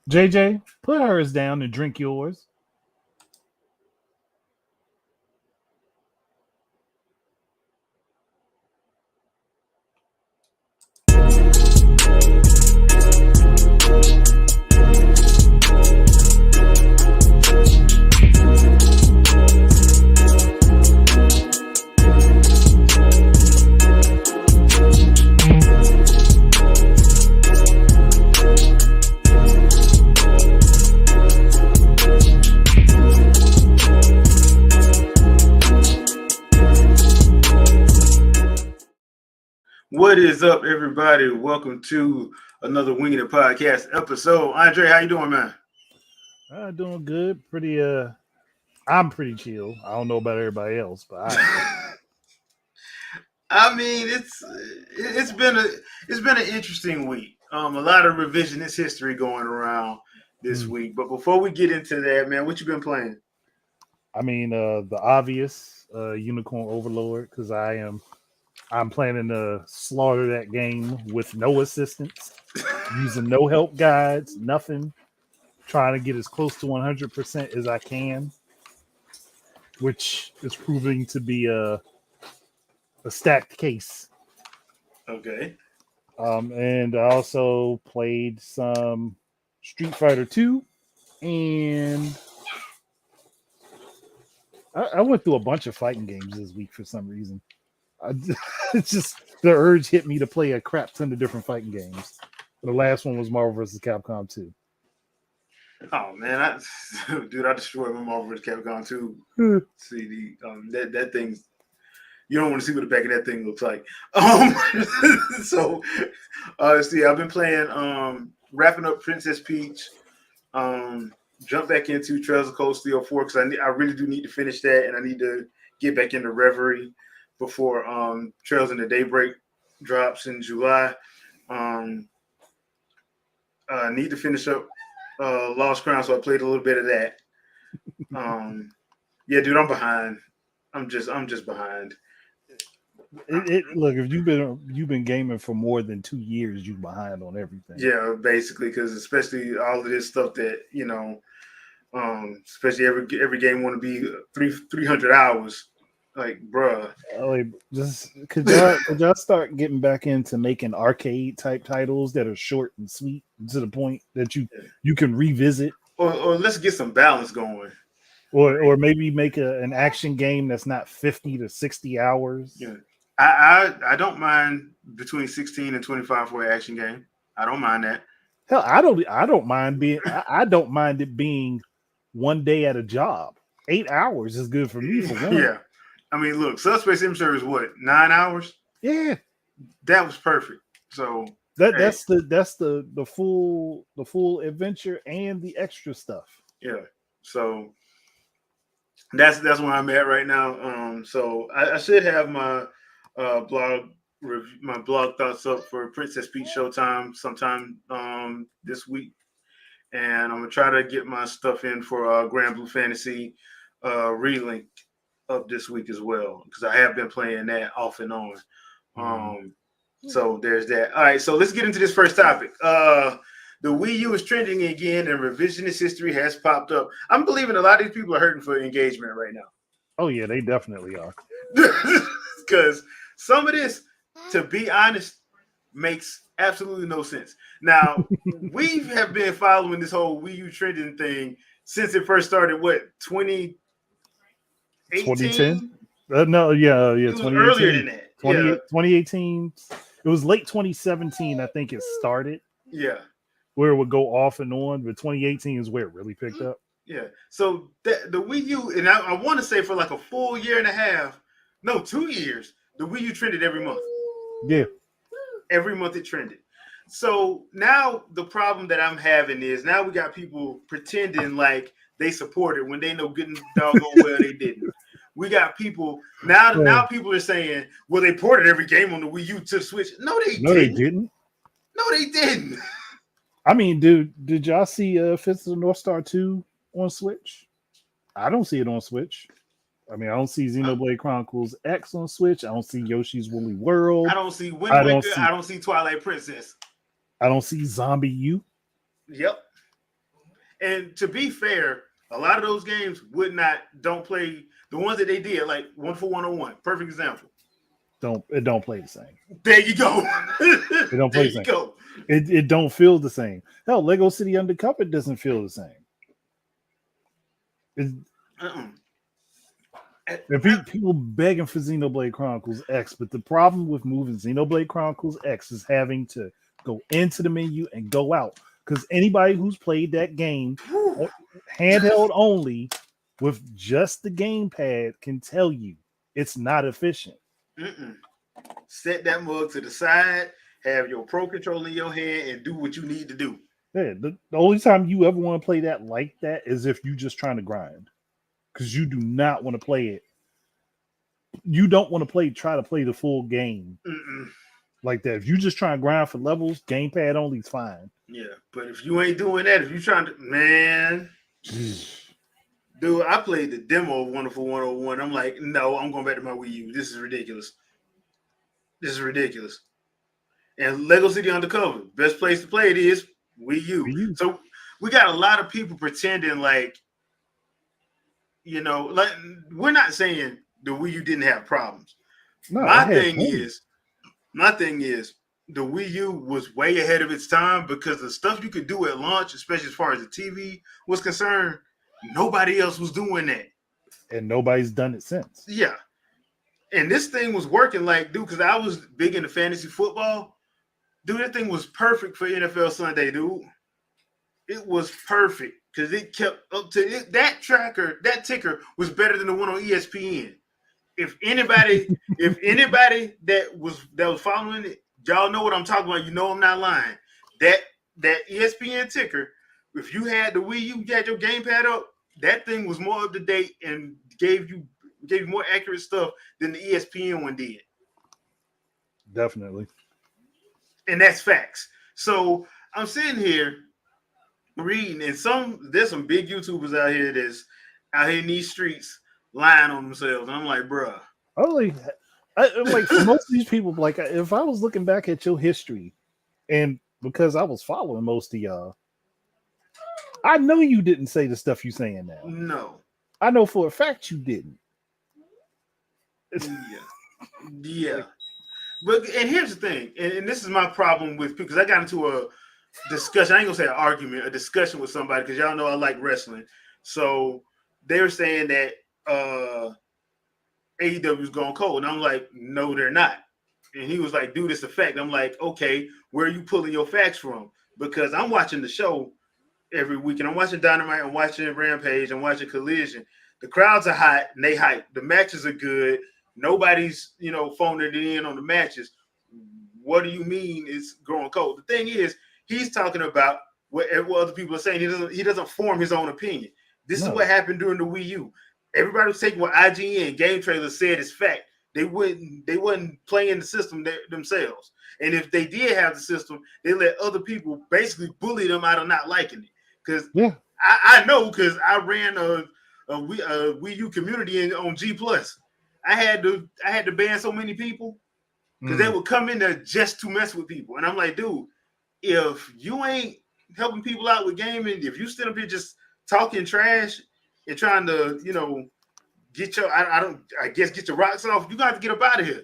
JJ, put hers down and drink yours. What is up, everybody? Welcome to another Wingin IT podcast episode. Andre, how you doing, man? Doing good. I'm pretty chill. I don't know about everybody else, but I mean, it's been an interesting week. A lot of revisionist history going around this week. But before we get into that, man, what you been playing? The obvious Unicorn Overlord because I'm planning to slaughter that game with no assistance, using no help guides, nothing. Trying to get as close to 100% as I can, which is proving to be a stacked case. Okay. And I also played some Street Fighter 2, and I went through a bunch of fighting games this week for some reason. It's just the urge hit me to play a crap ton of different fighting games. The last one was Marvel vs. Capcom 2. Oh man, I destroyed my Marvel vs. Capcom 2 CD. That thing's, you don't want to see what the back of that thing looks like. So see, I've been playing, wrapping up Princess Peach. Jump back into Trails of Cold Steel 4 because I really do need to finish that, and I need to get back into Reverie before Trails into Daybreak drops in July. Need to finish up Lost Crown, so I played a little bit of that. Yeah, dude, I'm behind. I'm just behind. Look, if you've been gaming for more than 2 years, you're behind on everything. Yeah, basically, because especially all of this stuff that especially every game want to be 300 hours. Like, bruh. Just could y'all start getting back into making arcade type titles that are short and sweet to the point that you can revisit, or let's get some balance going, or maybe make an action game that's not 50 to 60 hours. Yeah, I don't mind between 16 and 25 for an action game. I don't mind that. Hell, I don't mind it being 1 day at a job. 8 hours is good for me for one. Yeah. I mean, look, Subspace Emissary is what, 9 hours? Yeah, that was perfect. So that's the full adventure and the extra stuff. Yeah, so that's where I'm at right now. So I should have my blog thoughts up for Princess Peach Showtime sometime this week, and I'm gonna try to get my stuff in for Grand Blue Fantasy Relink up this week as well, because I have been playing that off and on. So there's that. All right, so let's get into this first topic. The Wii U is trending again, and revisionist history has popped up. I'm believing a lot of these people are hurting for engagement right now. Oh yeah, they definitely are. Because some of this, to be honest, makes absolutely no sense. Now, we have been following this whole Wii U trending thing since it first started, what, 2010? No, yeah. It was earlier than that. 2018. It was late 2017, I think it started. Yeah. Where it would go off and on, but 2018 is where it really picked up. Yeah. So the Wii U, and I want to say for like a full year and a half, no, 2 years, the Wii U trended every month. Yeah. Every month it trended. So now the problem that I'm having is now we got people pretending like they support it when they know good and doggone well they didn't. We got people now people are saying, well, they ported every game on the Wii U to the Switch. No, they didn't. No, they didn't. I mean, dude, did y'all see Fist of the North Star 2 on Switch? I don't see it on Switch. I mean, I don't see Xenoblade Chronicles X on Switch. I don't see Yoshi's Woolly World. I don't see Wind Waker. I don't see Twilight Princess. I don't see Zombie U. Yep. And to be fair, a lot of those games don't play the ones that they did, like Wonderful 101. Perfect example. It don't play the same. There you go. It don't There play the you same. go. It don't feel the same. Hell, Lego City Undercover doesn't feel the same. It, Uh-uh. there are people begging for Xenoblade Chronicles X, but the problem with moving Xenoblade Chronicles X is having to go into the menu and go out. Because anybody who's played that game Whew. handheld only with just the gamepad can tell you it's not efficient. Mm-mm. Set that mug to the side, have your Pro Controller in your hand, and do what you need to do. Yeah, the only time you ever want to play that like that is if you're just trying to grind. Because you do not want to play it. You don't want to try to play the full game Mm-mm. like that. If you just try to grind for levels, gamepad only is fine. Yeah, but if you ain't doing that, if you trying to, man, dude, I played the demo of Wonderful 101. I'm like, no, I'm going back to my Wii U. This is ridiculous. This is ridiculous. And Lego City Undercover, best place to play it is Wii U. So we got a lot of people pretending like, like we're not saying the Wii U didn't have problems. No, My thing is, the Wii U was way ahead of its time because the stuff you could do at launch, especially as far as the TV was concerned, nobody else was doing that. And nobody's done it since. Yeah. And this thing was working like, dude, because I was big into fantasy football. Dude, that thing was perfect for NFL Sunday, dude. It was perfect because it kept up to it. That ticker was better than the one on ESPN. If anybody that was following it, y'all know what I'm talking about. You know I'm not lying. That ESPN ticker, if you had the Wii U, you had your gamepad up, that thing was more up to date and gave you more accurate stuff than the ESPN one did. Definitely. And that's facts. So I'm sitting here reading, and there's some big YouTubers out here that's out here in these streets lying on themselves. And I'm like, bruh. Like for most of these people, like if I was looking back at your history, and because I was following most of y'all, I know you didn't say the stuff you saying now. No. I know for a fact you didn't. Yeah. And here's the thing, and this is my problem with people, because I got into a discussion. I ain't gonna say an argument, a discussion with somebody, because y'all know I like wrestling. So they were saying that AEW is going cold, and I'm like, no, they're not. And he was like, dude, it's a fact. I'm like, okay, where are you pulling your facts from? Because I'm watching the show every week, and I'm watching Dynamite, I'm watching Rampage, I'm watching Collision. The crowds are hot and they hype. The matches are good. Nobody's, phoning it in on the matches. What do you mean it's growing cold? The thing is, he's talking about what other people are saying. He doesn't form his own opinion. This is what happened during the Wii U. Everybody was taking what IGN Game Trailers said is fact. They wasn't playing the system themselves. And if they did have the system, they let other people basically bully them out of not liking it. Because I know, because I ran a Wii U community on G+. I had to ban so many people because they would come in there just to mess with people. And I'm like, dude, if you ain't helping people out with gaming, if you still up here just talking trash and trying to, get your get your rocks off, you got to get up out of here.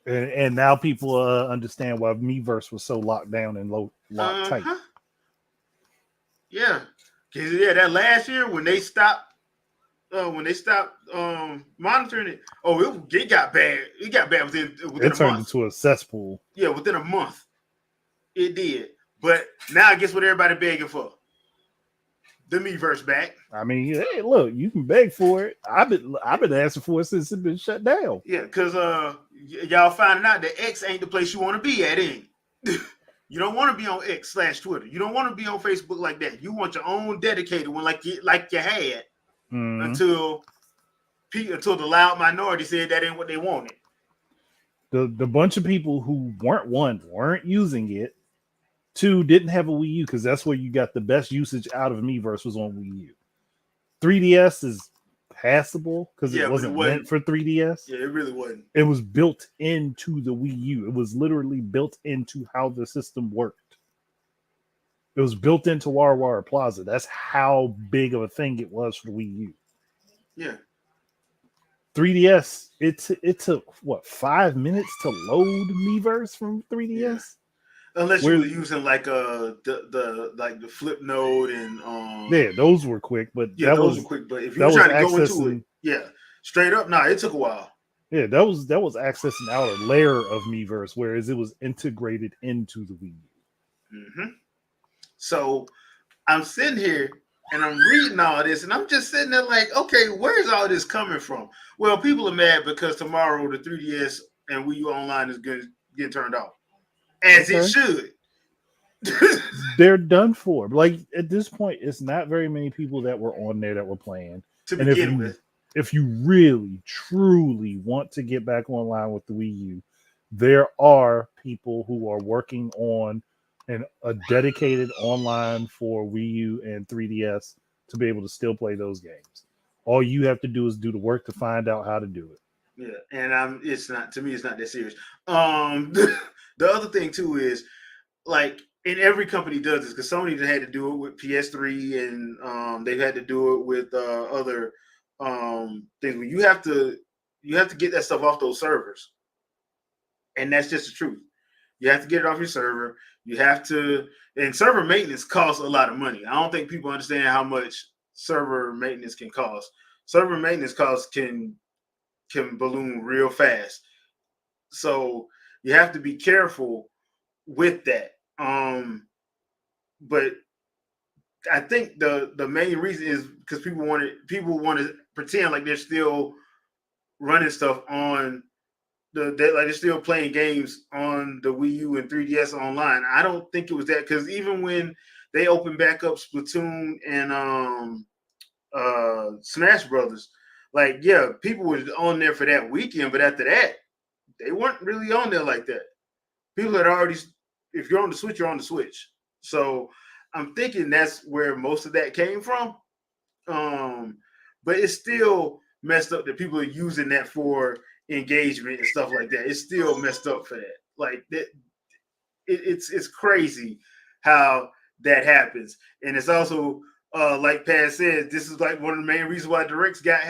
And now people understand why Miiverse was so locked down and locked tight. Yeah, that last year when they stopped monitoring it, it got bad. It got bad within it turned into a cesspool. Yeah, within a month, it did. But now I guess what everybody begging for. The Miiverse back. I mean, hey, look, you can beg for it. I've been asking for it since it's been shut down. Yeah, because y'all finding out that X ain't the place you want to be at, ain't you don't want to be on X/Twitter. You don't want to be on Facebook like that. You want your own dedicated one, like you had until the loud minority said that ain't what they wanted. The bunch of people who weren't using it. 2, didn't have a Wii U because that's where you got the best usage out of Miiverse was on Wii U. 3DS is passable because it wasn't meant for 3DS. Yeah, it really wasn't. It was built into the Wii U. It was literally built into how the system worked. It was built into Wara Wara Plaza. That's how big of a thing it was for the Wii U. Yeah. 3DS, it took what 5 minutes to load Miiverse from Yeah. 3DS. Unless you Where were using like the flip node and yeah, those were quick, but yeah, those were quick. But if you that were was trying to go into it, accessing yeah, straight up, nah, it took a while. yeah, that was accessing out a layer of Miiverse, whereas it was integrated into the Wii U. Hmm. So I'm sitting here and I'm reading all this, and I'm just sitting there like, okay, where's all this coming from? Well, people are mad because tomorrow the 3DS and Wii U Online is going to get turned off, as it Okay. should. They're done for. Like at this point, it's not very many people that were on there that were playing. To And if begin you with, really truly want to get back online with the Wii U, there are people who are working on a dedicated online for Wii U and 3DS to be able to still play those games. All you have to do is do the work to find out how to do it. yeah, and it's not, to me, it's not that serious. The other thing too is, like, and every company does this because Sony had to do it with PS3, and they've had to do it with other things. Where you have to get that stuff off those servers, and that's just the truth. You have to get it off your server. You have to, and server maintenance costs a lot of money. I don't think people understand how much server maintenance can cost. Server maintenance costs can balloon real fast, so you have to be careful with that. But I think the main reason is because people want to pretend like they're still running stuff on like they're still playing games on the Wii U and 3DS online. I don't think it was that, because even when they opened back up Splatoon and Smash Brothers, like, yeah, people were on there for that weekend, but after that, they weren't really on there like that. People had already, if you're on the Switch, you're on the Switch. So I'm thinking that's where most of that came from. Um, but it's still messed up that people are using that for engagement and stuff like that. It's still messed up for that. Like that, it's crazy how that happens, and it's also like Pat said, this is like one of the main reasons why Directs got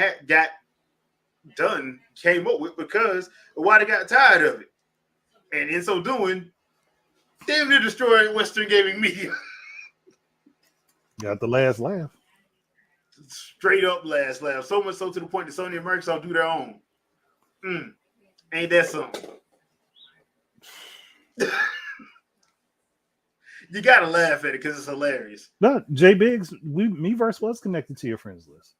done, came up with, because of why they got tired of it, and in so doing, damn near destroyed Western gaming media. Got the last laugh. Straight up last laugh. So much so to the point that Sony and Microsoft do their own. Ain't that something? You gotta laugh at it because it's hilarious. No, J Biggs, Miiverse was connected to your friends list.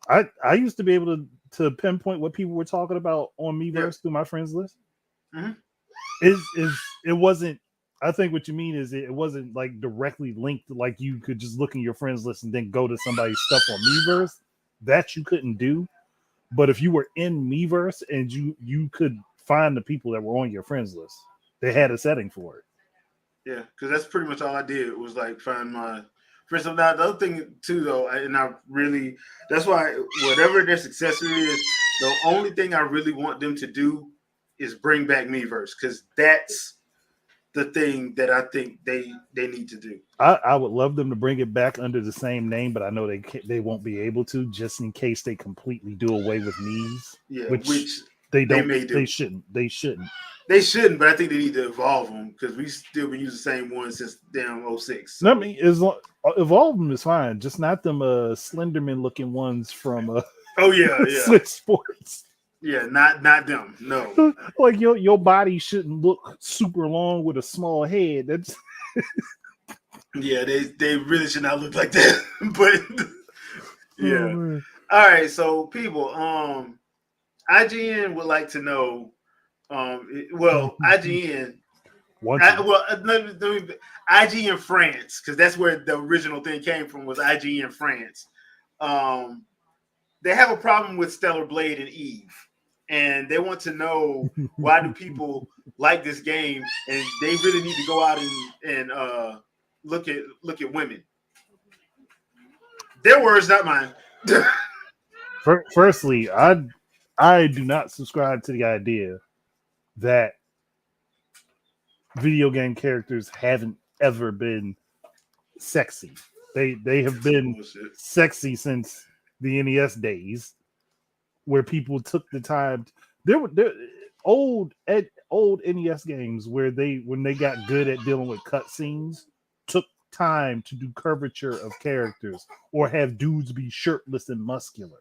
I used to be able to pinpoint what people were talking about on Miiverse through my friends list. Mm-hmm. Is it wasn't. I think what you mean is it wasn't like directly linked. Like you could just look in your friends list and then go to somebody's stuff on Miiverse. That you couldn't do. But if you were in Miiverse and you could find the people that were on your friends list, they had a setting for it. Yeah, because that's pretty much all I did was like find my friends. So now the other thing too, though, and I really, that's why whatever their successor is, the only thing I really want them to do is bring back Miiverse, because that's the thing that I think they need to do. I would love them to bring it back under the same name, but I know they won't be able to, just in case they completely do away with Mii's. Yeah, which they don't. may do. They shouldn't. They shouldn't. They shouldn't, but I think they need to evolve them, because we've still been using the same one since damn 06. So. No, I mean, evolve them is fine, just not them Slenderman looking ones from oh yeah Switch Sports. Yeah, not them. No. Like your body shouldn't look super long with a small head. That's yeah, they really should not look like that. But yeah. Oh, all right, so people, IGN would like to know, IGN, IGN France, because that's where the original thing came from, was IGN France. They have a problem with Stellar Blade and Eve, and they want to know, why do people like this game, and they really need to go out and look at women. Their words, not mine. Firstly, I do not subscribe to the idea that video game characters haven't ever been sexy. They have been Bullshit. sexy since the NES days, where people took the time. There old NES games where when they got good at dealing with cutscenes, took time to do curvature of characters or have dudes be shirtless and muscular.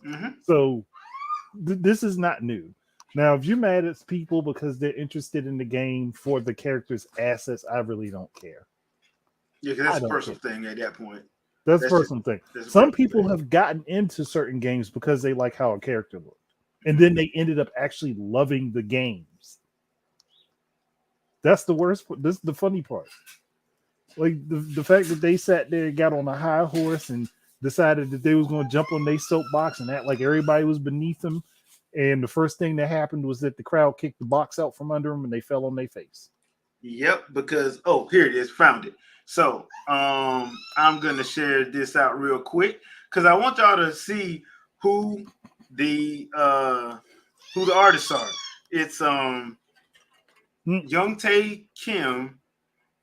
Mm-hmm. So this is not new. Now, if you're mad at people because they're interested in the game for the characters' assets, I really don't care. Yeah, because I that's a don't care. personal thing at that point. That's the That's just personal thing. that's a Some personal people thing. have gotten into certain games because they like how a character looked. And then they ended up actually loving the games. That's the worst. This is the funny part. Like the fact that they sat there and got on a high horse and decided that they was going to jump on their soapbox and act like everybody was beneath them. And the first thing that happened was that the crowd kicked the box out from under them and they fell on their face. Yep, because here it is, found it. So I'm gonna share this out real quick because I want y'all to see who the artists are. It's Young Tae Kim,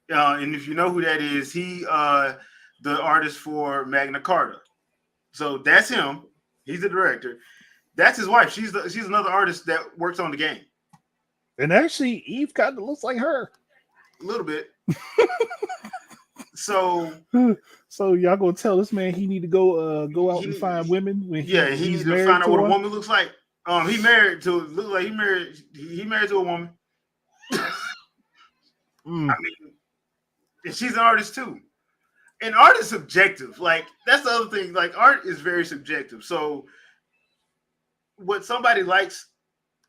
and if you know who that is, he the artist for Magna Carta. So that's him. He's the director. That's his wife. She's another artist that works on the game. And actually, Eve kind of looks like her. A little bit. So y'all gonna tell this man he need to go out and find women when he he's needs to married find out to what a one? woman looks like. He married to look like he married to a woman. I mean, and she's an artist too. And art is subjective. Like that's the other thing. Like art is very subjective. So what somebody likes,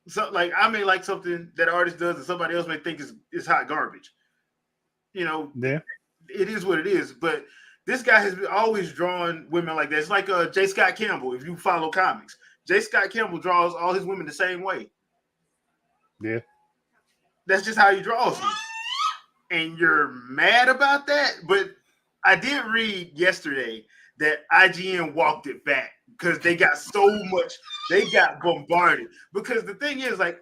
so like I may like something that an artist does, and somebody else may think is hot garbage. You know, Yeah. It is what it is. But this guy has always drawn women like that. It's like J. Scott Campbell. If you follow comics, J. Scott Campbell draws all his women the same way. Yeah. That's just how he draws them. And you're mad about that? But I did read yesterday that IGN walked it back because they got so much, they got bombarded. Because the thing is, like,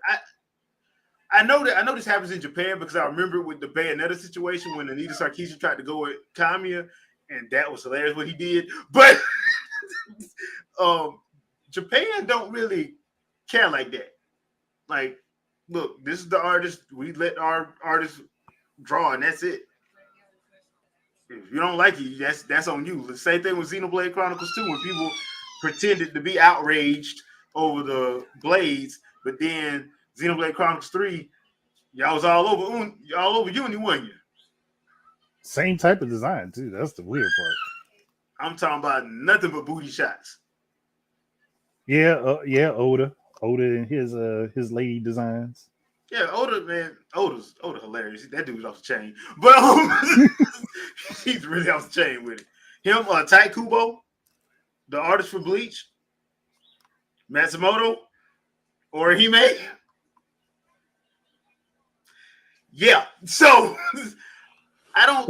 I know this happens in Japan because I remember with the Bayonetta situation when Anita Sarkeesian tried to go with Kamiya, and that was hilarious what he did. But Japan don't really care like that. Like, look, this is the artist. We let our artists draw, and that's it. If you don't like it, that's on you. The same thing with Xenoblade Chronicles 2 when people pretended to be outraged over the blades, but then Xenoblade Chronicles 3, y'all was all over Uni, wasn't you? Same type of design too. That's the weird part. I'm talking about nothing but booty shots. Yeah, Oda and his lady designs. Yeah, Oda's hilarious. That dude's off the chain, but he's really off the chain with it. Him, Tai Kubo, the artist for Bleach, Matsumoto, Orihime. Yeah, so I don't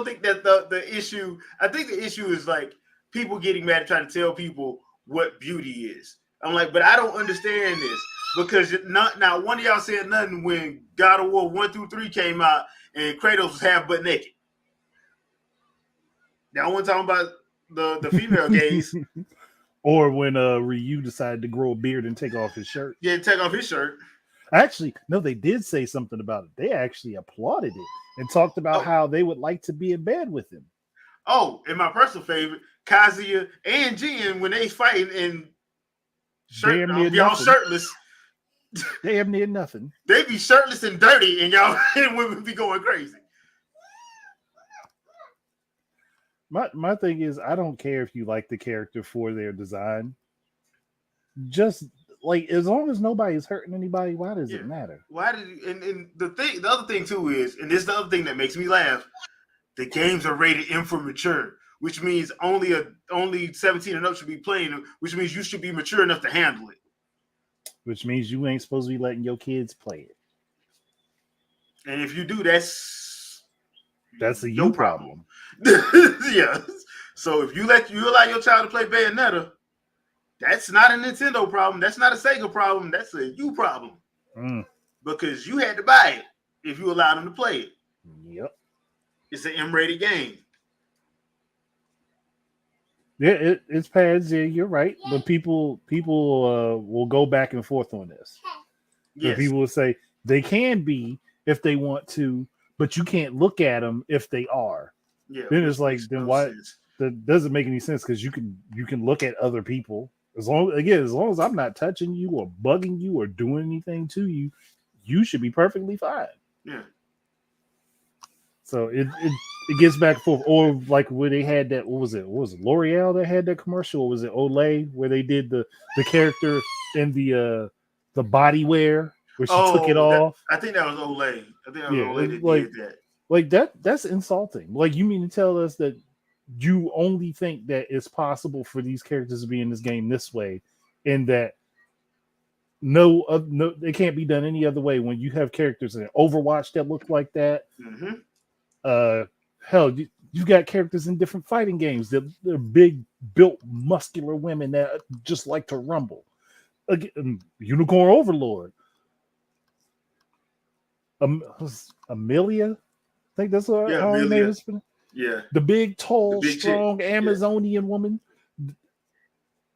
think that the issue. I think the issue is like people getting mad and trying to tell people what beauty is. I'm like, but I don't understand this because not one of y'all said nothing when God of War 1 through 3 came out and Kratos was half butt naked. Now I want to talk about the female gaze. Or when Ryu decided to grow a beard and take off his shirt. Yeah, take off his shirt. Actually, no, they did say something about it. They actually applauded it and talked about how they would like to be in bed with him. Oh, and my personal favorite, Kazuya and Jin when they fighting and y'all shirtless. Damn near nothing. They be shirtless and dirty, and y'all and women be going crazy. My thing is, I don't care if you like the character for their design. Just like as long as nobody's hurting anybody, why does it matter? Why did and the other thing too is, and this is the other thing that makes me laugh, the games are rated M for mature, which means only 17 and up should be playing, which means you should be mature enough to handle it. Which means you ain't supposed to be letting your kids play it. And if you do, that's a you problem. Yeah. So if you allow your child to play Bayonetta, that's not a Nintendo problem. That's not a Sega problem. That's a you problem. Because you had to buy it if you allowed them to play it. Yep. It's an M-rated game. Yeah, it's pads. Yeah, you're right. But people will go back and forth on this. But Yes. people will say they can be if they want to, but you can't look at them if they are. Yeah, Then which it's like, makes then no why? sense. That doesn't make any sense because you can look at other people as long as I'm not touching you or bugging you or doing anything to you, you should be perfectly fine. Yeah. So it gets back and forth. Or like where they had that, what was it, L'Oreal that had that commercial? Or was it Olay where they did the character in the body wear where she took it Oh, that off? I think that was Olay. I think that was Yeah, Olay it's that did that. like that's insulting. Like you mean to tell us that you only think that it's possible for these characters to be in this game this way, and that no, it can't be done any other way when you have characters in Overwatch that look like that. Hmm. Uh, hell, you've got characters in different fighting games that they're big, built, muscular women that just like to rumble. Again, Unicorn Overlord, Amelia, I think that's Yeah, how her name Amelia. is. Yeah, The big, the tall, big chick. strong Yeah, Amazonian woman.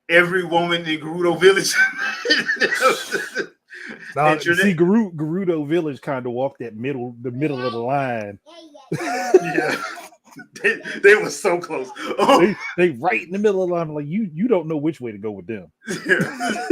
every woman in Gerudo Village. Now, And see, Trinette. Gerudo Village kind of walked the middle of the line. Yeah, they were so close. Oh, They right in the middle of the line. Like you don't know which way to go with them. yeah.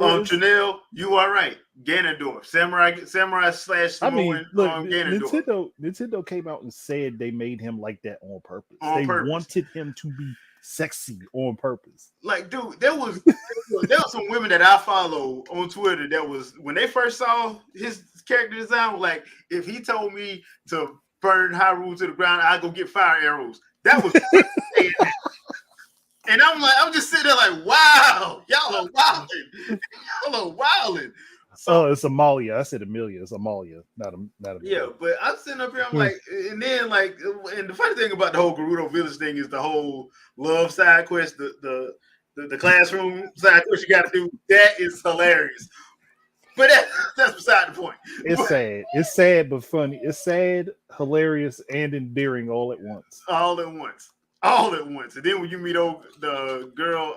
It's, Trinell, you are right. Ganondorf, samurai slash I mean, Samoan look, Ganondorf Nintendo came out and said they made him like that on purpose. on They purpose. wanted him to be sexy on purpose. Like, dude, there was some women that I follow on Twitter that was when they first saw his character design. Like, if he told me to burn Hyrule to the ground, I'd go get fire arrows. That was saying that. And I'm just sitting there like, wow, y'all are wilding. Y'all are wilding. So Oh, it's Amalia. I said Amelia. It's Amalia, not yeah, Amelia. but I'm sitting up here, I'm Hmm. like, and then like, and the funny thing about the whole Gerudo Village thing is the whole love side quest, the classroom side quest you got to do. That is hilarious. But that's beside the point. It's But sad. It's sad but funny. It's sad, hilarious, and endearing all at once. all at once, all at once. And then when you meet the girl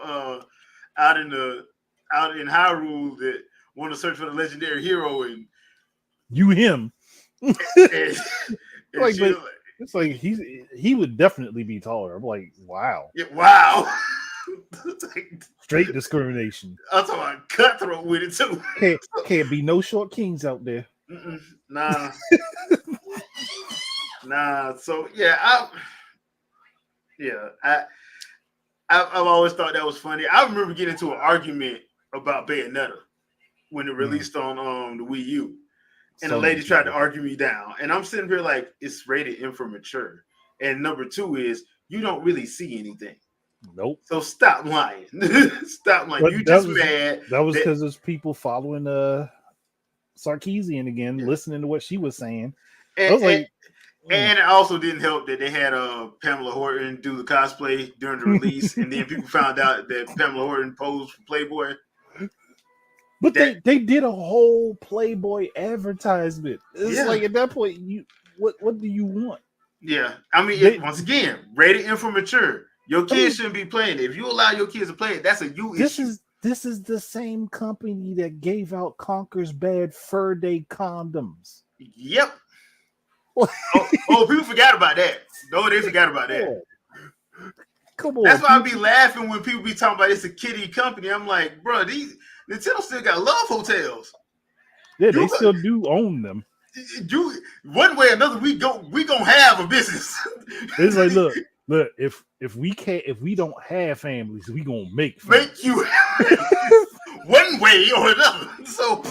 out in the out in Hyrule that want to search for the legendary hero, and You him. and, and Like, she but was like, it's like he would definitely be taller. I'm like, wow, yeah, wow. Like, straight discrimination. I'm talking about cutthroat with it too. Can't be no short kings out there. Mm-mm, nah, nah. So yeah, yeah, I've always thought that was funny. I remember getting into an argument about Bayonetta when it released on the Wii U, and the So many lady tried to people. argue me down, and I'm sitting here like it's rated M for mature, and number two is you don't really see anything, Nope. so stop lying. Stop lying. But You just mad that was that because there's people following Sarkeesian again, yeah. listening to what she was saying. I and, was and like, And it also didn't help that they had Pamela Horton do the cosplay during the release, and then people found out that Pamela Horton posed for Playboy. but That they did a whole Playboy advertisement. It's yeah, like at that point, what do you want? yeah. I mean, They once again, rated M for mature. Your I kids mean, shouldn't be playing it. If you allow your kids to play it, that's a you issue. this is the same company that gave out Conker's Bad Fur Day condoms. Yep. Oh, people forgot about that. No, they forgot about that. Come on, That's why I people. be laughing when people be talking about it's a kiddie company. I'm like, bro, these Nintendo still got love hotels. Yeah, they You still do own them. you one way or another we gonna have a business. It's like, look, if we don't have families, we gonna make families. Make you one way or another. So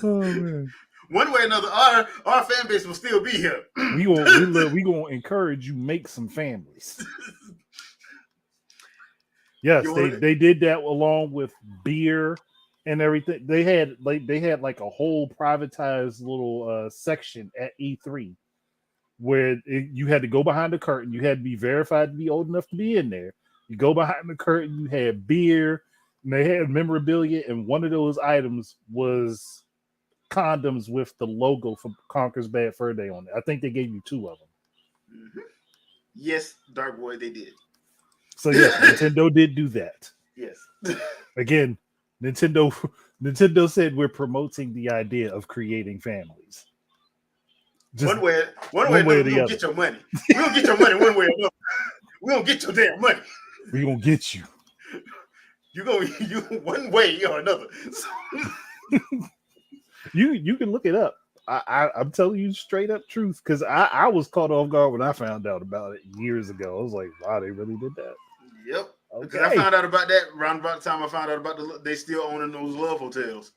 Oh man, one way or another, our fan base will still be here. we gonna encourage you make some families. Yes, they did that along with beer and everything. They had like a whole privatized little section at E3 where you had to go behind the curtain. You had to be verified to be old enough to be in there. You go behind the curtain. You had beer, and they had memorabilia, and one of those items was condoms with the logo for Conker's Bad Fur Day on it. I think they gave you two of them. Mm-hmm. Yes, Dark Boy, they did. So yes, Nintendo did do that. Yes. Again, Nintendo Nintendo said we're promoting the idea of creating families. Just one way or one way another, or we the gonna other. get your money. We gonna get your money one way or another. We gonna get your damn money. We gonna get you. You go you one way or another. So, You can look it up. I'm telling you straight up truth because I was caught off guard when I found out about it years ago. I was like, wow, they really did that. yep. Because I Okay. found out about that around about the time I found out about they still owning those love hotels.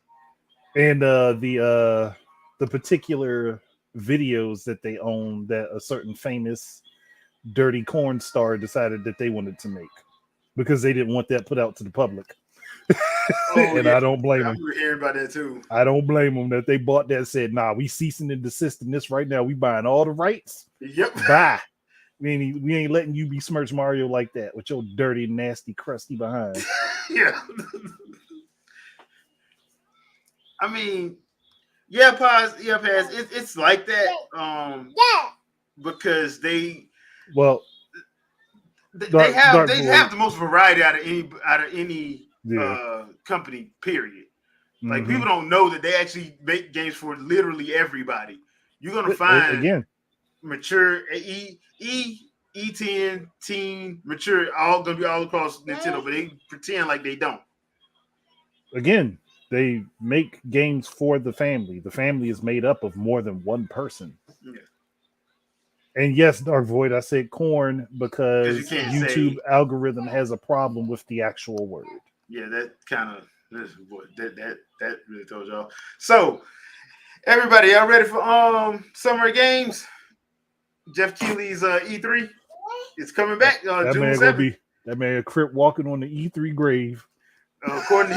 And the particular videos that they own that a certain famous dirty corn star decided that they wanted to make because they didn't want that put out to the public. Oh And yeah, I don't blame I them. remember hearing about that too. I don't blame them that they bought that and said, nah, we ceasing and desisting this right now. We buying all the rights. Yep. Bye. We ain't letting you besmirch Mario like that with your dirty, nasty, crusty behind. Yeah. I mean, yeah, pause, yeah, pass. It's like that. Because Well, they Dark have Void. the most variety out of any Yeah. company. Period. Like Mm-hmm. people don't know that they actually make games for literally everybody. You're gonna find Again, mature E10, teen, mature, all gonna be all across Nintendo, but they pretend like they don't. again, they make games for the family. The family is made up of more than one person. Yeah. And yes, Dark Void, I said corn Because you because can't YouTube say, algorithm has a problem with the actual word. yeah, that kind of that really told y'all. So everybody, y'all ready for summer games? Jeff Keighley's E3 is coming back That June man gonna 7th. be that man a crip walking on the E3 grave. According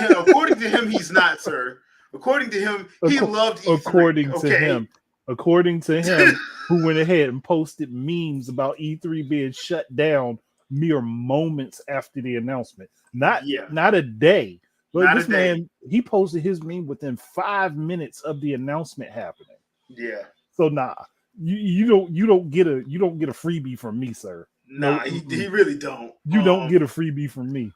to him, he's not, sir. According to him, he loved E3. According to Okay. him, according to him, who went ahead and posted memes about E3 being shut down mere moments after the announcement. Yeah, Not a day. But not a this day. man, he posted his meme within 5 minutes of the announcement happening. Yeah, So nah, you don't get a freebie from me, sir. nah, No, he really don't. you don't get a freebie from me.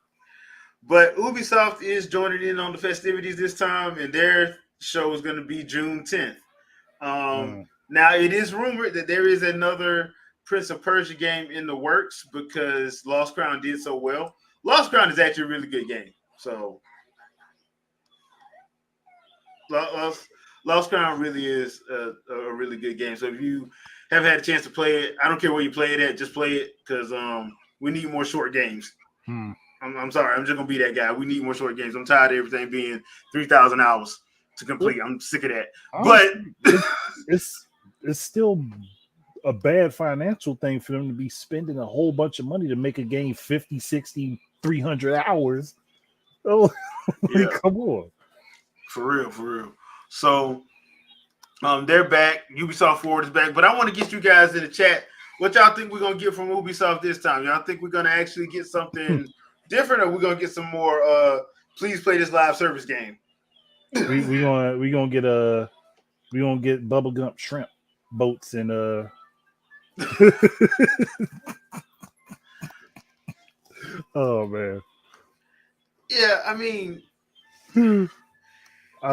But Ubisoft is joining in on the festivities this time, and their show is going to be June 10th. Mm. Now, it is rumored that there is another Prince of Persia game in the works because Lost Crown did so well. Lost Crown is actually a really good game. So, Lost Crown really is a really good game. So, if you have had a chance to play it, I don't care where you play it at, just play it because we need more short games. Hmm. I'm sorry, I'm just gonna be that guy. We need more short games. I'm tired of everything being 3,000 hours to complete. I'm sick of that. Honestly, But it's still a bad financial thing for them to be spending a whole bunch of money to make a game 50, 60, 300 hours. Oh, yeah, come on. for real. So they're back. Ubisoft Forward is back. But I want to get you guys in the chat. What y'all think we're gonna get from Ubisoft this time? Y'all think we're gonna actually get something different, or we're gonna get some more please play this live service game? We gonna get bubblegum shrimp boats and oh man. Yeah, I mean, I'm,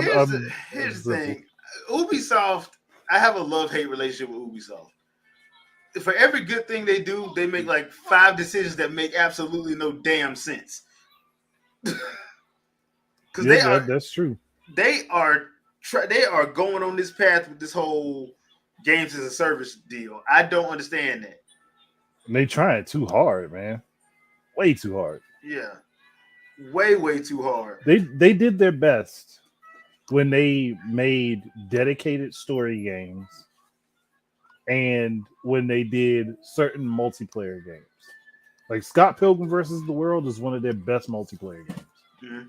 here's the I'm, I'm here's the simple. thing. Ubisoft, I have a love-hate relationship with Ubisoft. For every good thing they do, they make like 5 decisions that make absolutely no damn sense. Because Yeah, that's true. they are they are going on this path with this whole games as a service deal. I don't understand that. And they trying too hard, man. Way too hard. Yeah, way too hard. They did their best when they made dedicated story games and when they did certain multiplayer games. Like Scott Pilgrim versus the World is one of their best multiplayer games. Mm-hmm.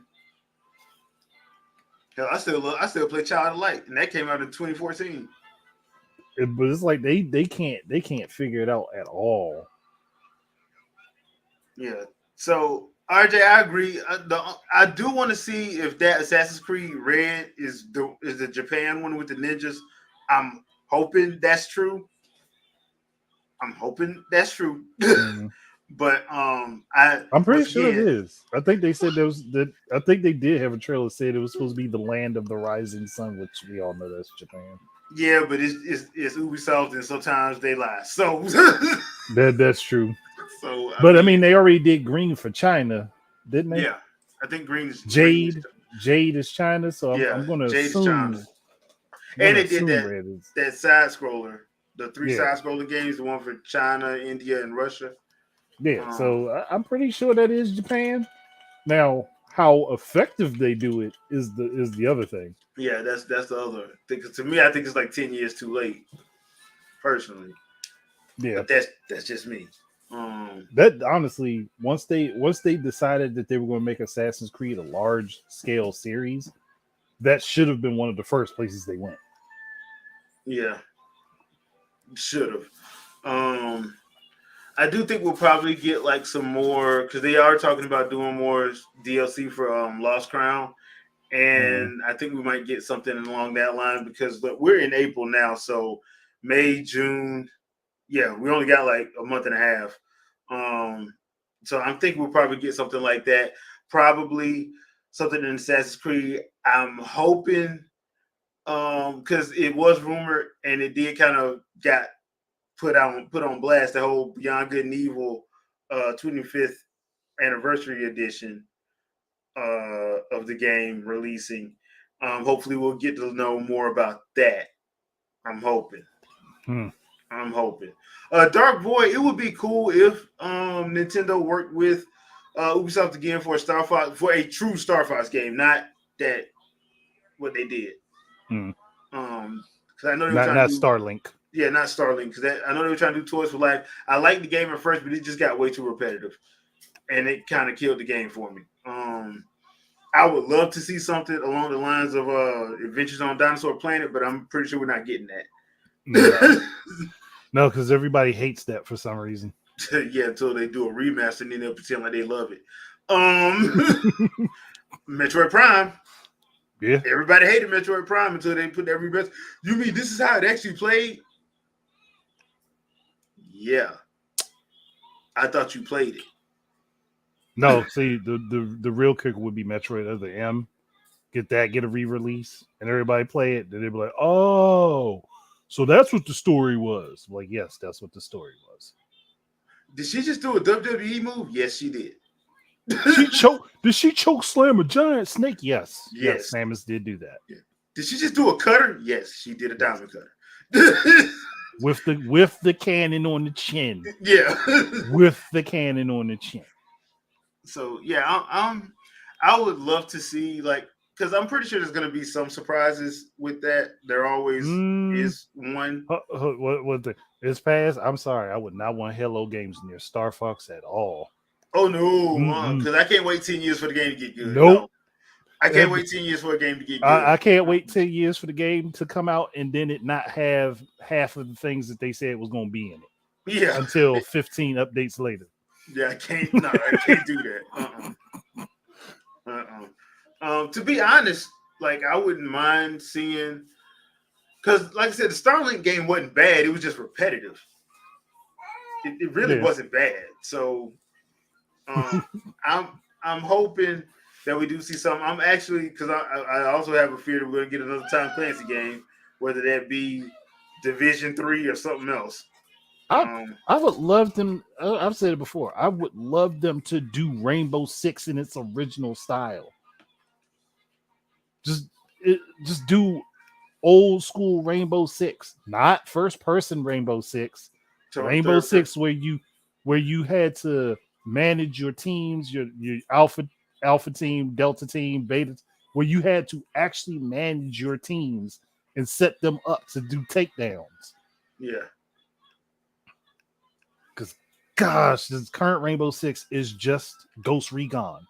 Hell, I still play Child of Light, and that came out in 2014. But it's like they can't figure it out at all. Yeah. So RJ, I agree. I do want to see if that Assassin's Creed Red is the Japan one with the ninjas. I'm hoping that's true. I'm hoping that's true. Mhm. But I'm pretty once sure it again, is. I think they said there was that. I think they did have a trailer that said it was supposed to be the land of the rising sun, which we all know that's Japan. yeah, but it's Ubisoft, and sometimes they lie. So That's true. so I But I mean, mean, they already did green for China, didn't they? yeah, I think green is Jade, Jade is China, so yeah, I'm going to Jade is China, assume. I'm going and to they did assume red is. that side scroller, the three Yeah, side scroller games, the one for China, India, and Russia. yeah. Um, So I'm pretty sure that is Japan. Now, how effective they do it is the other thing. yeah, that's the other thing. 'Cause to me, I think it's like 10 years too late, personally. Yeah, But that's just me. Um, that honestly, once they decided that they were going to make Assassin's Creed a large scale series, that should have been one of the first places they went. yeah, should have. Um, I do think we'll probably get like some more because they are talking about doing more DLC for Lost Crown, Mm. and I think we might get something along that line because look, we're in April now, so May, June, yeah, we only got like a month and a half. Um, so I'm thinking we'll probably get something like that. Probably something in Assassin's Creed. I'm hoping because it was rumored and it did kind of got put on blast the whole Beyond Good and Evil 25th anniversary edition of the game releasing. Hopefully we'll get to know more about that. I'm hoping. Hmm. I'm hoping. Dark Void, it would be cool if Nintendo worked with Ubisoft again for a Star Fox for a true Star Fox game, not that what they did. Hmm. Because I know they were Not trying to not do Starlink. yeah, not Starlink because I know they were trying to do Toys for Life. I liked the game at first, but it just got way too repetitive, and it kind of killed the game for me. I would love to see something along the lines of Adventures on Dinosaur Planet, but I'm pretty sure we're not getting No, that. no, because everybody hates that for some reason. Yeah, until they do a remaster and then they'll pretend like they love it. Um, Metroid Prime. Yeah. Everybody hated Metroid Prime until they put that remaster. You mean this is how it actually played? Yeah, I thought you played it. No, see, the real kicker would be Metroid Other M. Get a re-release, and everybody play it. Then they'd be like, "Oh, so that's what the story was." Like, yes, that's what the story was. Did she just do a WWE move? Yes, she did. She choke. Did she choke slam a giant snake? Yes, yes. Yes. Samus did do that. Yeah. Did she just do a cutter? Yes, she did a Yes, diamond cutter. with the cannon on the chin. Yeah. With the cannon on the chin. So yeah, I would love to see like because I'm pretty sure there's going to be some surprises with that. There always Mm, is one. what the it's past? I'm sorry, I would not want Hello Games near Star Fox at all. Oh no, Mm-mm. because I can't wait 10 years for the game to get good. Nope. No, I can't wait 10 years for a game to get good. I can't wait 10 years for the game to come out and then it not have half of the things that they said was going to be in it Yeah, until 15 updates later. yeah, I can't. No, I can't do that. To be honest, like I wouldn't mind seeing because, like I said, the Starlink game wasn't bad. It was just repetitive. It really Yeah. wasn't bad. So um, I'm I'm hoping that we do see something. I'm actually because I also have a fear that we're going to get another Tom Clancy game, whether that be Division 3 or something else. I I would love them. I've said it before. I would love them to do Rainbow Six in its original style. Just just do old school Rainbow Six, not first person Rainbow Six. Rainbow third Six person. where you had to manage your teams, your alpha team, delta team, beta, where you had to actually manage your teams and set them up to do takedowns. Yeah. Because gosh, this current Rainbow Six is just Ghost Recon,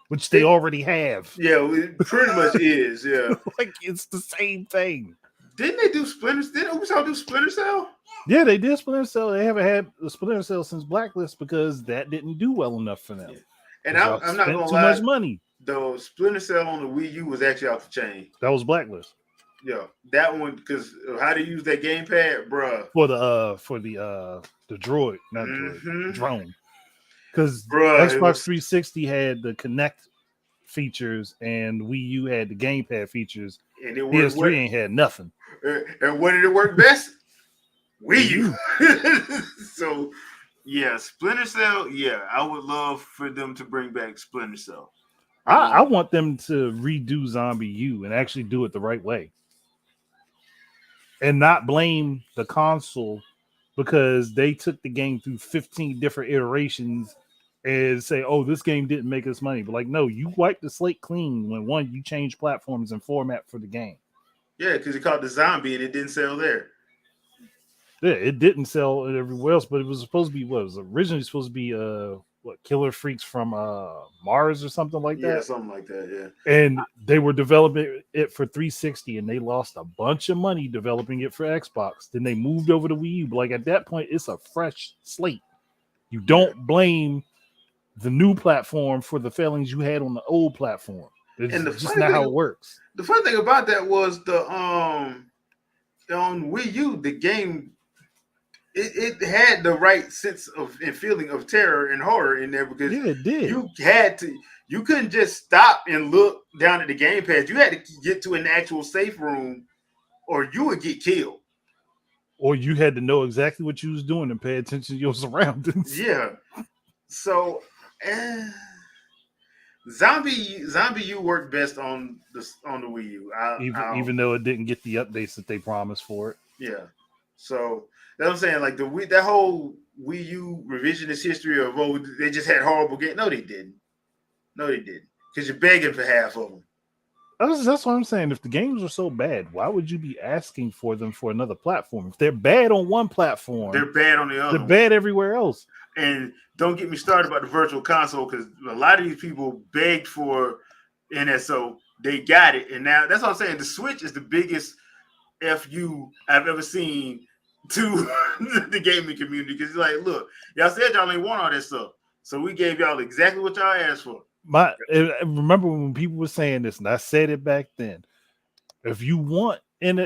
which they It, already have. yeah, it pretty much is. Yeah. Like it's the same thing. Didn't they do Splinter? Didn't Ubisoft do Splinter Cell? Yeah, they did Splinter Cell. They haven't had the Splinter Cell since Blacklist because that didn't do well enough for them. Yeah. And Y'all I'm not spent gonna too much lie, money. though Splinter Cell on the Wii U was actually off the chain. That was Blacklist. Yeah, that one because how to use that gamepad, bruh. For the droid, not droid, Mm-hmm. drone. Because Bruh, it Xbox was 360 had the Connect features and Wii U had the gamepad features. and it worked. PS3 ain't had nothing. And what did it work best? Wii Wii U. U. So yeah, Splinter Cell. Yeah, I would love for them to bring back Splinter Cell. I want them to redo Zombie U and actually do it the right way. And not blame the console because they took the game through 15 different iterations and say, oh, this game didn't make us money. But like, no, you wiped the slate clean when one, you changed platforms and format for the game. Yeah, because it called the Zombie and it didn't sell there. Yeah, it didn't sell everywhere else, but it was supposed to be what it was originally supposed to be what Killer Freaks from Mars or something like Yeah, that. something like that. Yeah. And they were developing it for 360 and they lost a bunch of money developing it for Xbox. Then they moved over to Wii U. But like at that point, it's a fresh slate. You Yeah. don't blame the new platform for the failings you had on the old platform. It's And just not how it works. the funny thing about that was the on Wii U, the game it had the right sense of and feeling of terror and horror in there because Yeah, it did. you couldn't just stop and look down at the gamepad. You had to get to an actual safe room or you would get killed. Or you had to know exactly what you was doing and pay attention to your surroundings. Yeah. So Zombie U worked best on the Wii U. Even though it didn't get the updates that they promised for it. Yeah. So that's what I'm saying. Like that whole Wii U revisionist history of they just had horrible games. No, they didn't. No, they didn't. Because you're begging for half of them. That's what I'm saying. If the games are so bad, why would you be asking for them for another platform? If they're bad on one platform, They're bad on the other. They're bad everywhere else. And don't get me started about the virtual console because a lot of these people begged for NSO. They got it, and now that's what I'm saying. The Switch is the biggest FU I've ever seen to the gaming community because it's like, look, y'all said y'all ain't want all that stuff, so we gave y'all exactly what y'all asked for. Remember when people were saying this, and I said it back then. If you want an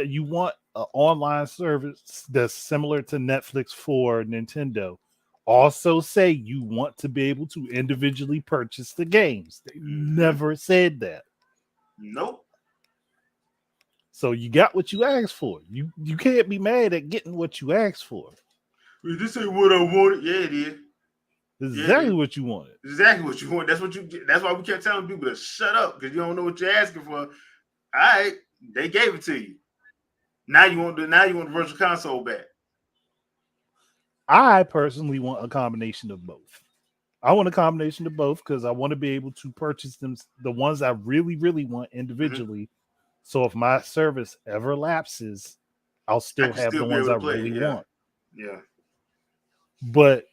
online service that's similar to Netflix for Nintendo, also say you want to be able to individually purchase the games. They never said that. Nope. So you got what you asked for. You can't be mad at getting what you asked for. This ain't what I wanted. Yeah, it is. Exactly what you wanted. Exactly what you want. That's what you get. That's why we kept telling people to shut up because you don't know what you're asking for. All right, they gave it to you. Now you want the virtual console back. I personally want a combination of both. I want a combination of both because I want to be able to purchase them, the ones I really, really want individually. Mm-hmm. So if my service ever lapses, I'll still have the ones I really want. Yeah. But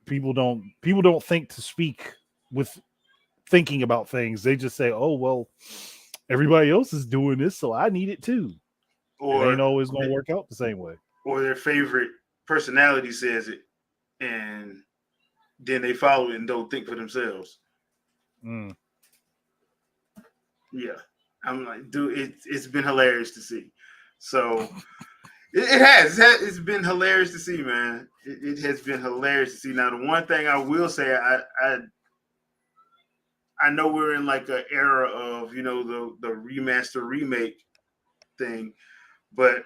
people don't think to speak with thinking about things. They just say, "Oh well, everybody else is doing this, so I need it too." Or it ain't always going to work out the same way. Or their favorite personality says it, and then they follow it and don't think for themselves. Mm. Yeah, I'm like, dude, it's been hilarious to see. So it's been hilarious to see, man. It has been hilarious to see. Now, the one thing I will say, I know we're in like an era of the remaster remake thing, but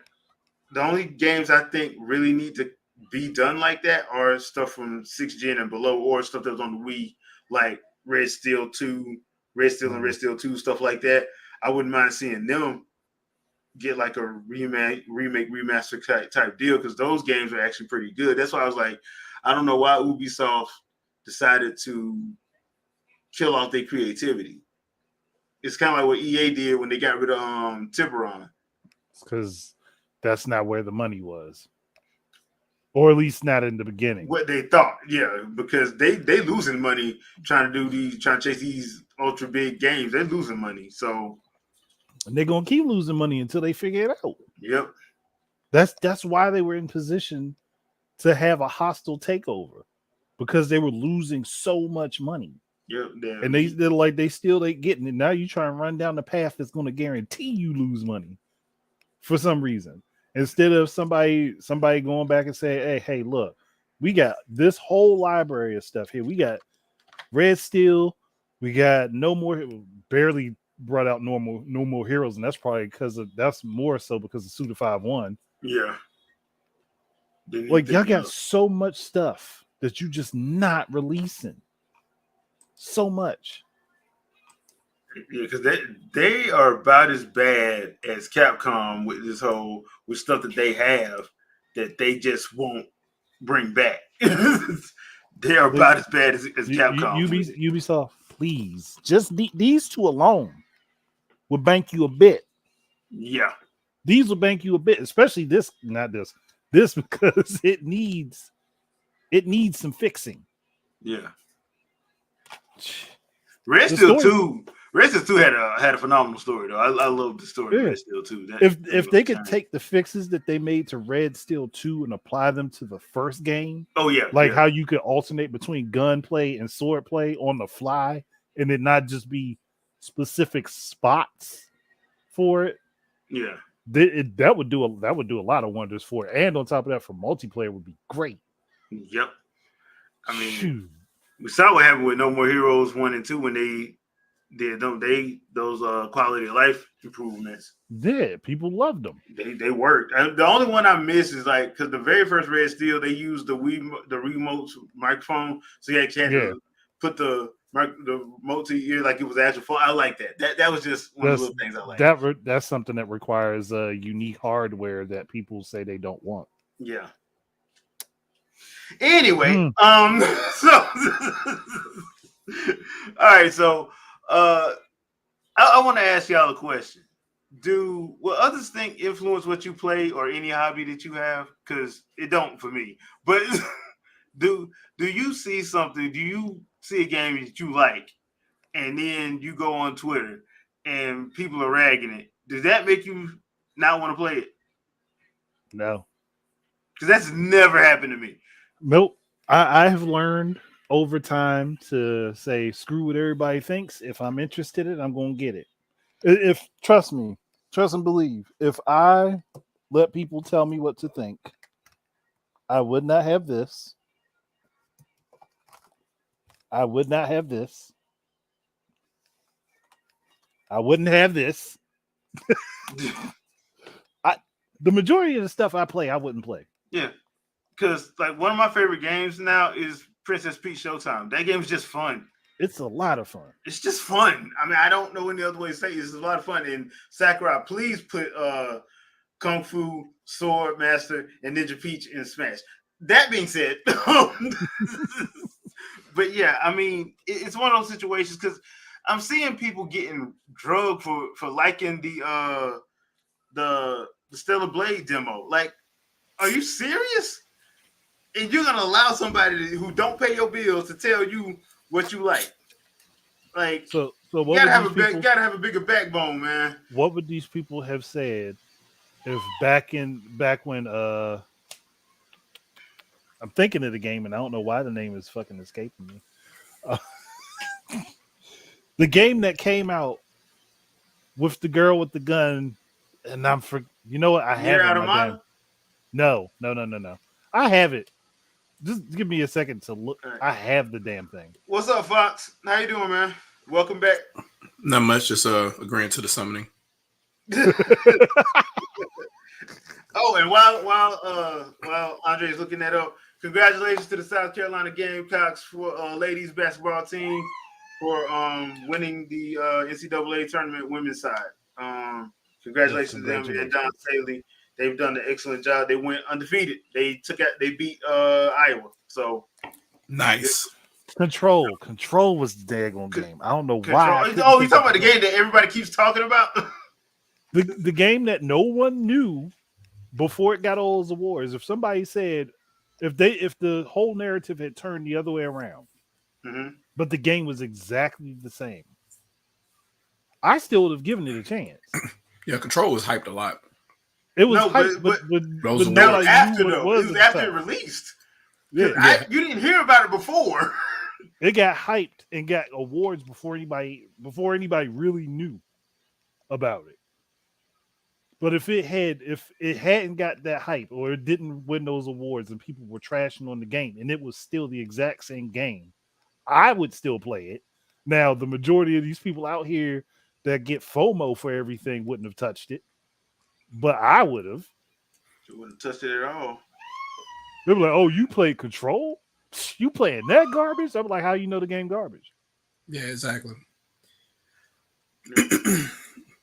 the only games I think really need to be done like that are stuff from 6th gen and below, or stuff that was on the Wii, like Red Steel 2, Red Steel and Red Steel 2, stuff like that. I wouldn't mind seeing them get like a remake remaster type deal because those games are actually pretty good. That's why I was like, I don't know why Ubisoft decided to kill off their creativity. It's kind of like what EA did when they got rid of Tiburon. Because that's not where the money was, or at least not in the beginning. What they thought, yeah, because they losing money trying to chase these ultra big games. They're losing money, so and they're gonna keep losing money until they figure it out. Yep, that's why they were in position to have a hostile takeover because they were losing so much money. Yep. Damn. And they're like they still ain't getting it. Now you try and run down the path that's going to guarantee you lose money for some reason. Instead of somebody going back and saying, hey, look, we got this whole library of stuff here. We got Red Steel, we got barely brought out no more heroes, and that's probably that's more so because of Suda 5-1. Yeah. Like y'all got so much stuff that you just not releasing. So much. Yeah, because they are about as bad as Capcom with this whole with stuff that they have that they just won't bring back. They are about as bad as Capcom. Ubisoft, please, just these two alone will bank you a bit. Yeah, these will bank you a bit, especially this because it needs some fixing. Yeah. Red Steel 2 had a phenomenal story though. I love the story of Red Steel 2. If they could take the fixes that they made to Red Steel 2 and apply them to the first game, how you could alternate between gunplay and swordplay on the fly, and it not just be specific spots for it. Yeah, that would do a lot of wonders for it, and on top of that, for multiplayer would be great. Yep. I mean, we saw what happened with No More Heroes 1 and 2 when they did those quality of life improvements. Yeah, people loved them. They worked. The only one I miss is because the very first Red Steel they used the remote microphone, so you actually had to put the remote to your ear like it was actual phone. I like that. That was just one of the little things I like. That's something that requires unique hardware that people say they don't want. Yeah. Anyway, so all right, so I want to ask y'all a question. Will others think influence what you play or any hobby that you have? Because it don't for me. But do you see something? Do you see a game that you like, and then you go on Twitter and people are ragging it? Does that make you not want to play it? No, because that's never happened to me. Nope. I have learned over time to say screw what everybody thinks. If I'm interested in it, I'm going to get it. If trust and believe, if I let people tell me what to think, I would not have this. I would not have this. I wouldn't have this. The majority of the stuff I play, I wouldn't play. Yeah. Because one of my favorite games now is Princess Peach Showtime. That game is just fun. It's a lot of fun. It's just fun. I mean, I don't know any other way to say it. It's a lot of fun. And Sakurai, please put Kung Fu, Sword Master, and Ninja Peach in Smash. That being said, but yeah, I mean, it's one of those situations because I'm seeing people getting drugged for liking the Stellar Blade demo. Are you serious? And you're gonna allow somebody who don't pay your bills to tell you what you like? So what you gotta have a bigger backbone, man. What would these people have said if back when I'm thinking of the game and I don't know why the name is fucking escaping me. The game that came out with the girl with the gun, and you know what? I have it. No. I have it. Just give me a second to look. Right. I have the damn thing. What's up, Fox? How you doing, man? Welcome back. Not much, just agreeing to the summoning. Oh, and while Andre is looking that up, congratulations to the South Carolina Gamecocks for ladies basketball team for winning the NCAA tournament women's side. Congratulations to them and Don Staley. They've done an excellent job. They went undefeated. They beat Iowa. So nice. Control was the daggone game. I don't know why. You talking about the game that everybody keeps talking about? the game that no one knew before it got all those awards. If somebody said, if the whole narrative had turned the other way around, but the game was exactly the same, I still would have given it a chance. Yeah, Control was hyped a lot. It was hyped, but after it was after it released. Yeah. You didn't hear about it before. It got hyped and got awards before anybody really knew about it. But if it hadn't got that hype or it didn't win those awards and people were trashing on the game and it was still the exact same game, I would still play it. Now, the majority of these people out here that get FOMO for everything wouldn't have touched it, but I would have. You wouldn't touch it at all. They were like, "Oh, you play Control? You playing that garbage?" I'm like, "How you know the game garbage?" Yeah, exactly.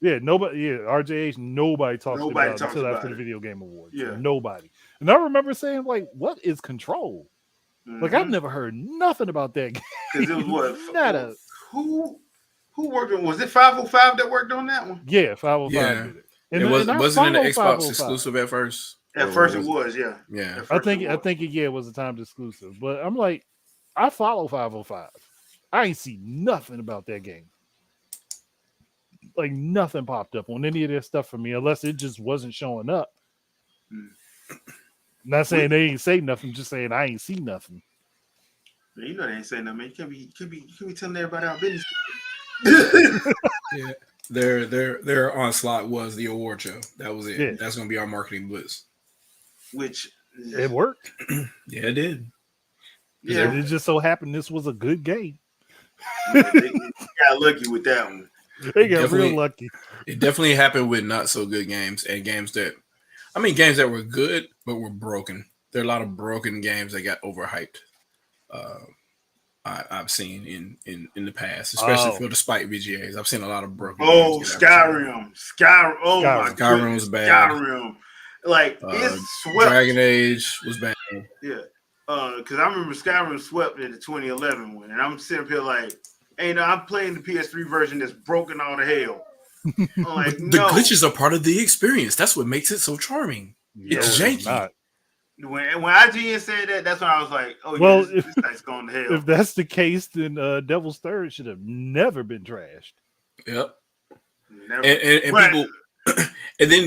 Yeah, nobody. Yeah, RJH. Nobody talks Nobody about it talks until about after the it. Video Game Awards. Yeah. Nobody. And I remember saying, like, "What is Control?" Like, I've never heard nothing about that game. Because it was what? Nada. Who worked on? Was it 505 that worked on that one? Yeah, 505 Yeah. did it. It wasn't an Xbox 505. exclusive at first. At Or first, it was. Yeah. Yeah. At I first think it it was a timed exclusive. But I'm like, I follow 505. I ain't see nothing about that game. Like nothing popped up on any of their stuff for me, unless it just wasn't showing up. Not saying they ain't say nothing, just saying I ain't see nothing. Man, you know they ain't saying nothing, man. You can't be telling everybody our business. Yeah. Their onslaught was the award show. That was it. Yeah. That's gonna be our marketing blitz. Which It worked. Yeah, it did. yeah, It just so happened this was a good game. they got lucky with that one. They got real lucky. It definitely happened with not so good games and games that were good but were broken. There are a lot of broken games that got overhyped. I've seen in the past, especially for the Spike VGAs. I've seen a lot of broken. Games Skyrim. Oh my god, Skyrim was bad. Skyrim, like it swept. Dragon Age was bad. Yeah, because I remember Skyrim swept in the 2011 one, and I'm sitting here like, hey, no, I'm playing the PS3 version that's broken all to hell. I'm like, the glitches are part of the experience. That's what makes it so charming. Yeah, it's janky. When IGN said that, that's when I was like, "Oh, well, yeah, this guy's going to hell." If that's the case, then Devil's Third should have never been trashed. Yep. Never. And people, and then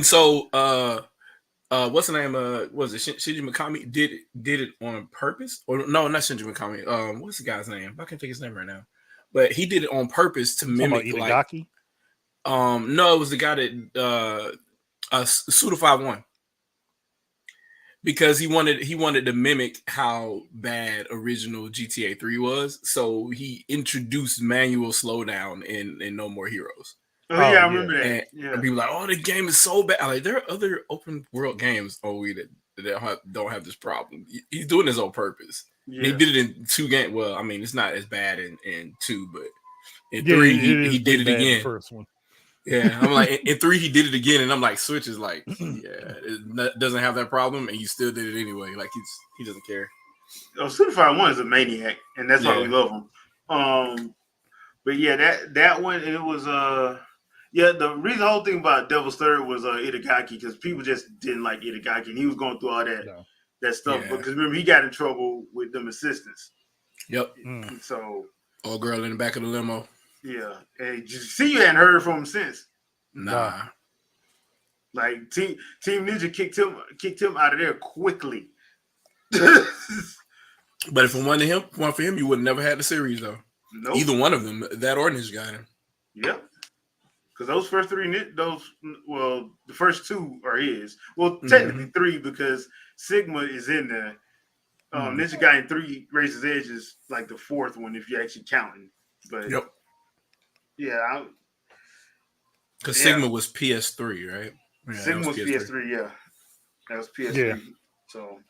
what's the name? Was it Shinji Mikami did it on purpose? Or no, not Shinji Mikami. What's the guy's name? I can't think his name right now. But he did it on purpose to mimic Itagaki? No, it was the guy that Suda 5-1. Because he wanted to mimic how bad original GTA 3 was, so he introduced manual slowdown in No More Heroes. Oh yeah, I remember that. And people are like, oh, the game is so bad. Like, there are other open world games that don't have this problem. He's doing this on purpose. Yeah. He did it in 2 games. Well, I mean, it's not as bad in 2, but in 3 he did it again. The first one. Yeah, I'm like, in 3 he did it again, and I'm like, Switch is like, yeah, it doesn't have that problem, and you still did it anyway. Like he doesn't care. Oh, Superfire 1 is a maniac, and that's why we love him. But yeah, that one, it was the whole thing about Devil's Third was Itagaki, because people just didn't like Itagaki, and he was going through all that stuff. Yeah. Because remember, he got in trouble with them assistants. Yep. So old girl in the back of the limo. Yeah, and you hadn't heard from him since. Nah. Like Team Ninja kicked him out of there quickly. But if it wasn't for him, you would have never had the series though. Nope. Either one of them, that or Ninja Gaiden. Yep. Because those first 3, the first 2 are his. Well, technically 3, because Sigma is in there. Ninja Gaiden 3 Razor's Edge is like the 4th one if you're actually counting. But yep. Yeah, because Sigma was PS3, right? Yeah, Sigma was PS3. Yeah, that was PS3. Yeah. So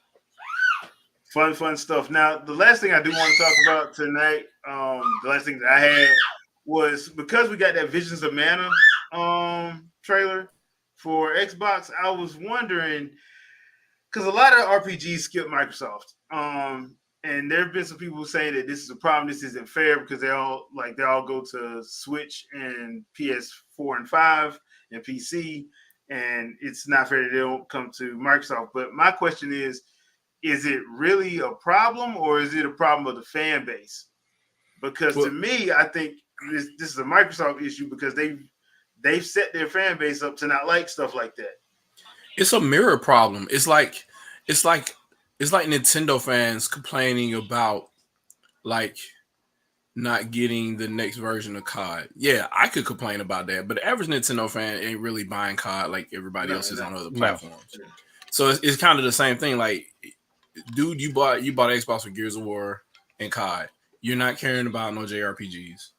fun stuff. Now, the last thing I do want to talk about tonight, the last thing that I had was, because we got that Visions of Mana trailer for Xbox. I was wondering, because a lot of RPGs skip Microsoft. And there have been some people saying that this is a problem. This isn't fair because they all go to Switch and PS4 and 5 and PC, and it's not fair that they don't come to Microsoft. But my question is it really a problem, or is it a problem of the fan base? Because to me, I think this is a Microsoft issue, because they've set their fan base up to not like stuff like that. It's a mirror problem. It's like Nintendo fans complaining about, like, not getting the next version of COD. Yeah, I could complain about that, but the average Nintendo fan ain't really buying COD like everybody else is on other platforms. So it's kind of the same thing. Like, dude, you bought Xbox for Gears of War and COD. You're not caring about no JRPGs,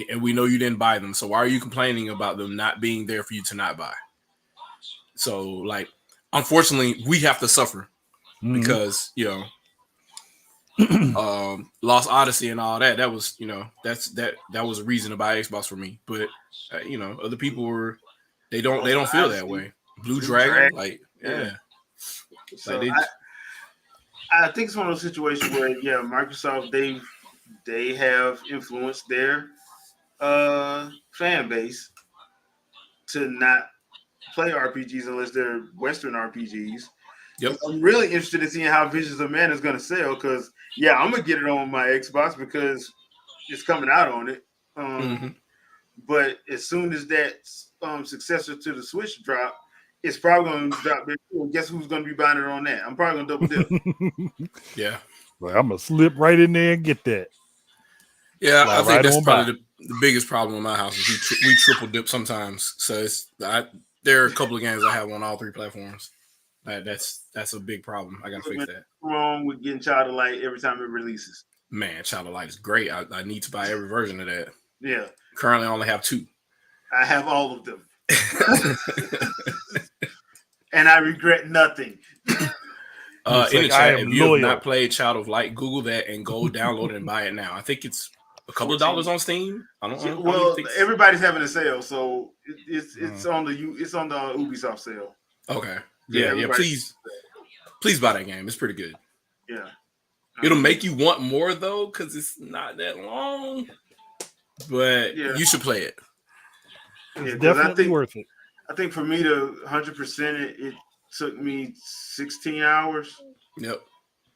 and we know you didn't buy them. So why are you complaining about them not being there for you to not buy? So, like, unfortunately, we have to suffer because Lost Odyssey and all that. That was that was a reason to buy Xbox for me. But other people were they don't feel that way. Blue Dragon, like yeah. So like I think it's one of those situations where Microsoft they have influenced their fan base to not play RPGs unless they're Western RPGs. Yep. I'm really interested in seeing how Visions of Man is going to sell because I'm gonna get it on my Xbox because it's coming out on it. But as soon as that successor to the Switch drop, it's probably going to drop. Guess who's going to be buying it on that? I'm probably going to double dip. Yeah. Well, I'm gonna slip right in there and get that. Yeah, I think that's probably the biggest problem in my house is we triple dip sometimes. So there are a couple of games I have on all 3 platforms. That's a big problem. I gotta fix that. Wrong with getting Child of Light every time it releases. Man, Child of Light is great. I need to buy every version of that. Yeah. Currently, I only have 2. I have all of them, and I regret nothing. In the chat, if you have not played Child of Light, Google that and go download it and buy it now. I think it's a couple of dollars on Steam. Everybody's having a sale, so it's on the Ubisoft sale. Okay. Yeah. Please buy that game. It's pretty good. Yeah. It'll make you want more though, because it's not that long. But you should play it. It's definitely worth it. I think for me to 100% it took me 16 hours. Yep.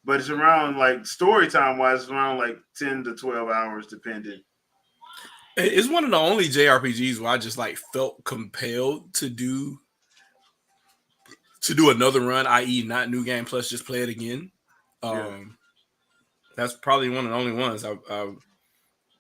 But it's around, like, story time wise, it's around like 10 to 12 hours depending. It's one of the only JRPGs where I just like felt compelled to do another run, i.e. not New Game Plus, just play it again. That's probably one of the only ones I've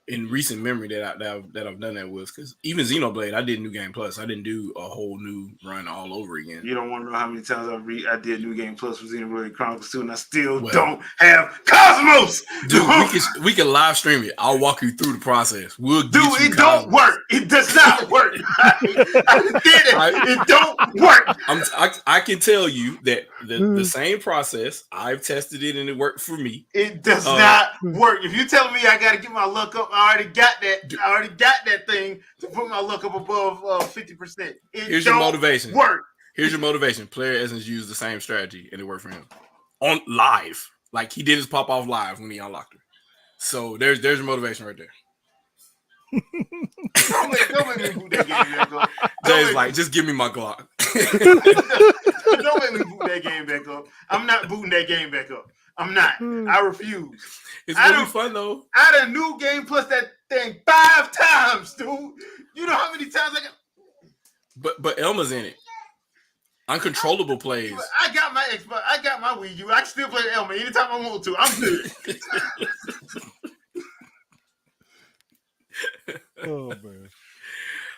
in recent memory that I've done that with, because even Xenoblade, I did New Game Plus. I didn't do a whole new run all over again. You don't want to know how many times I did New Game Plus for Xenoblade Chronicles 2, and I still don't have Cosmos. Dude, we can live stream it. I'll walk you through the process. It don't work. It does not work. I did it. It don't work. I can tell you that the same process, I've tested it and it worked for me. It does not work. If you tell me I got to get my luck up, I already got that thing to put my luck up above 50%. Here's your motivation. Work. Here's your motivation. Player Essence used the same strategy and it worked for him on live. Like he did his pop off live when he unlocked her. So there's your motivation right there. Don't make me boot that game back up. Jay's like, just give me my Glock. Don't make me boot that game back up. I'm not booting that game back up. I'm not. I refuse. It's really fun though. I had a New Game Plus that thing 5 times, dude. You know how many times I got? But Elma's in it. Uncontrollable plays. I got my Xbox. I got my Wii U. I can still play Elma anytime I want to. I'm good.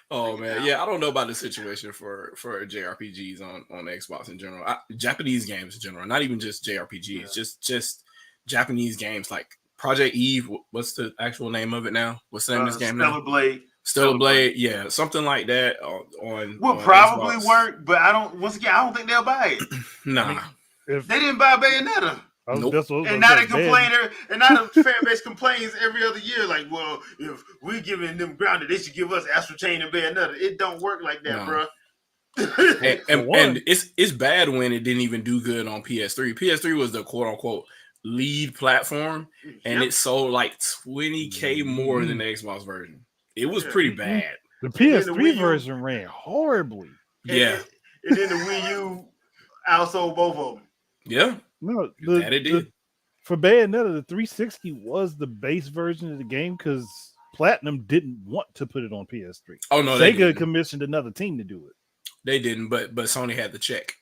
Oh man. Yeah, I don't know about the situation for JRPGs on Xbox in general. Japanese games in general, not even just JRPGs, just Japanese games like Project Eve. What's the actual name of it now? What's the name of this game now? Stellar Blade, yeah, something like that on probably Xbox. Work, but I don't think they'll buy it. Nah. I mean, they didn't buy Bayonetta. Nope. And now they complain, and now the fan base complains every other year, like, well, if we're giving them Grounded, they should give us Astral Chain and Bayonetta. It don't work like that, bro. and it's bad when it didn't even do good on PS3. PS3 was the quote unquote lead platform, and it sold like 20K more than the Xbox version. It was pretty bad. The PS3 version ran horribly. Yeah. And then the Wii U outsold both of them. Yeah. No, it did. For Bayonetta, the 360 was the base version of the game because Platinum didn't want to put it on PS3. Oh no, Sega commissioned another team to do it. They didn't, but Sony had the check.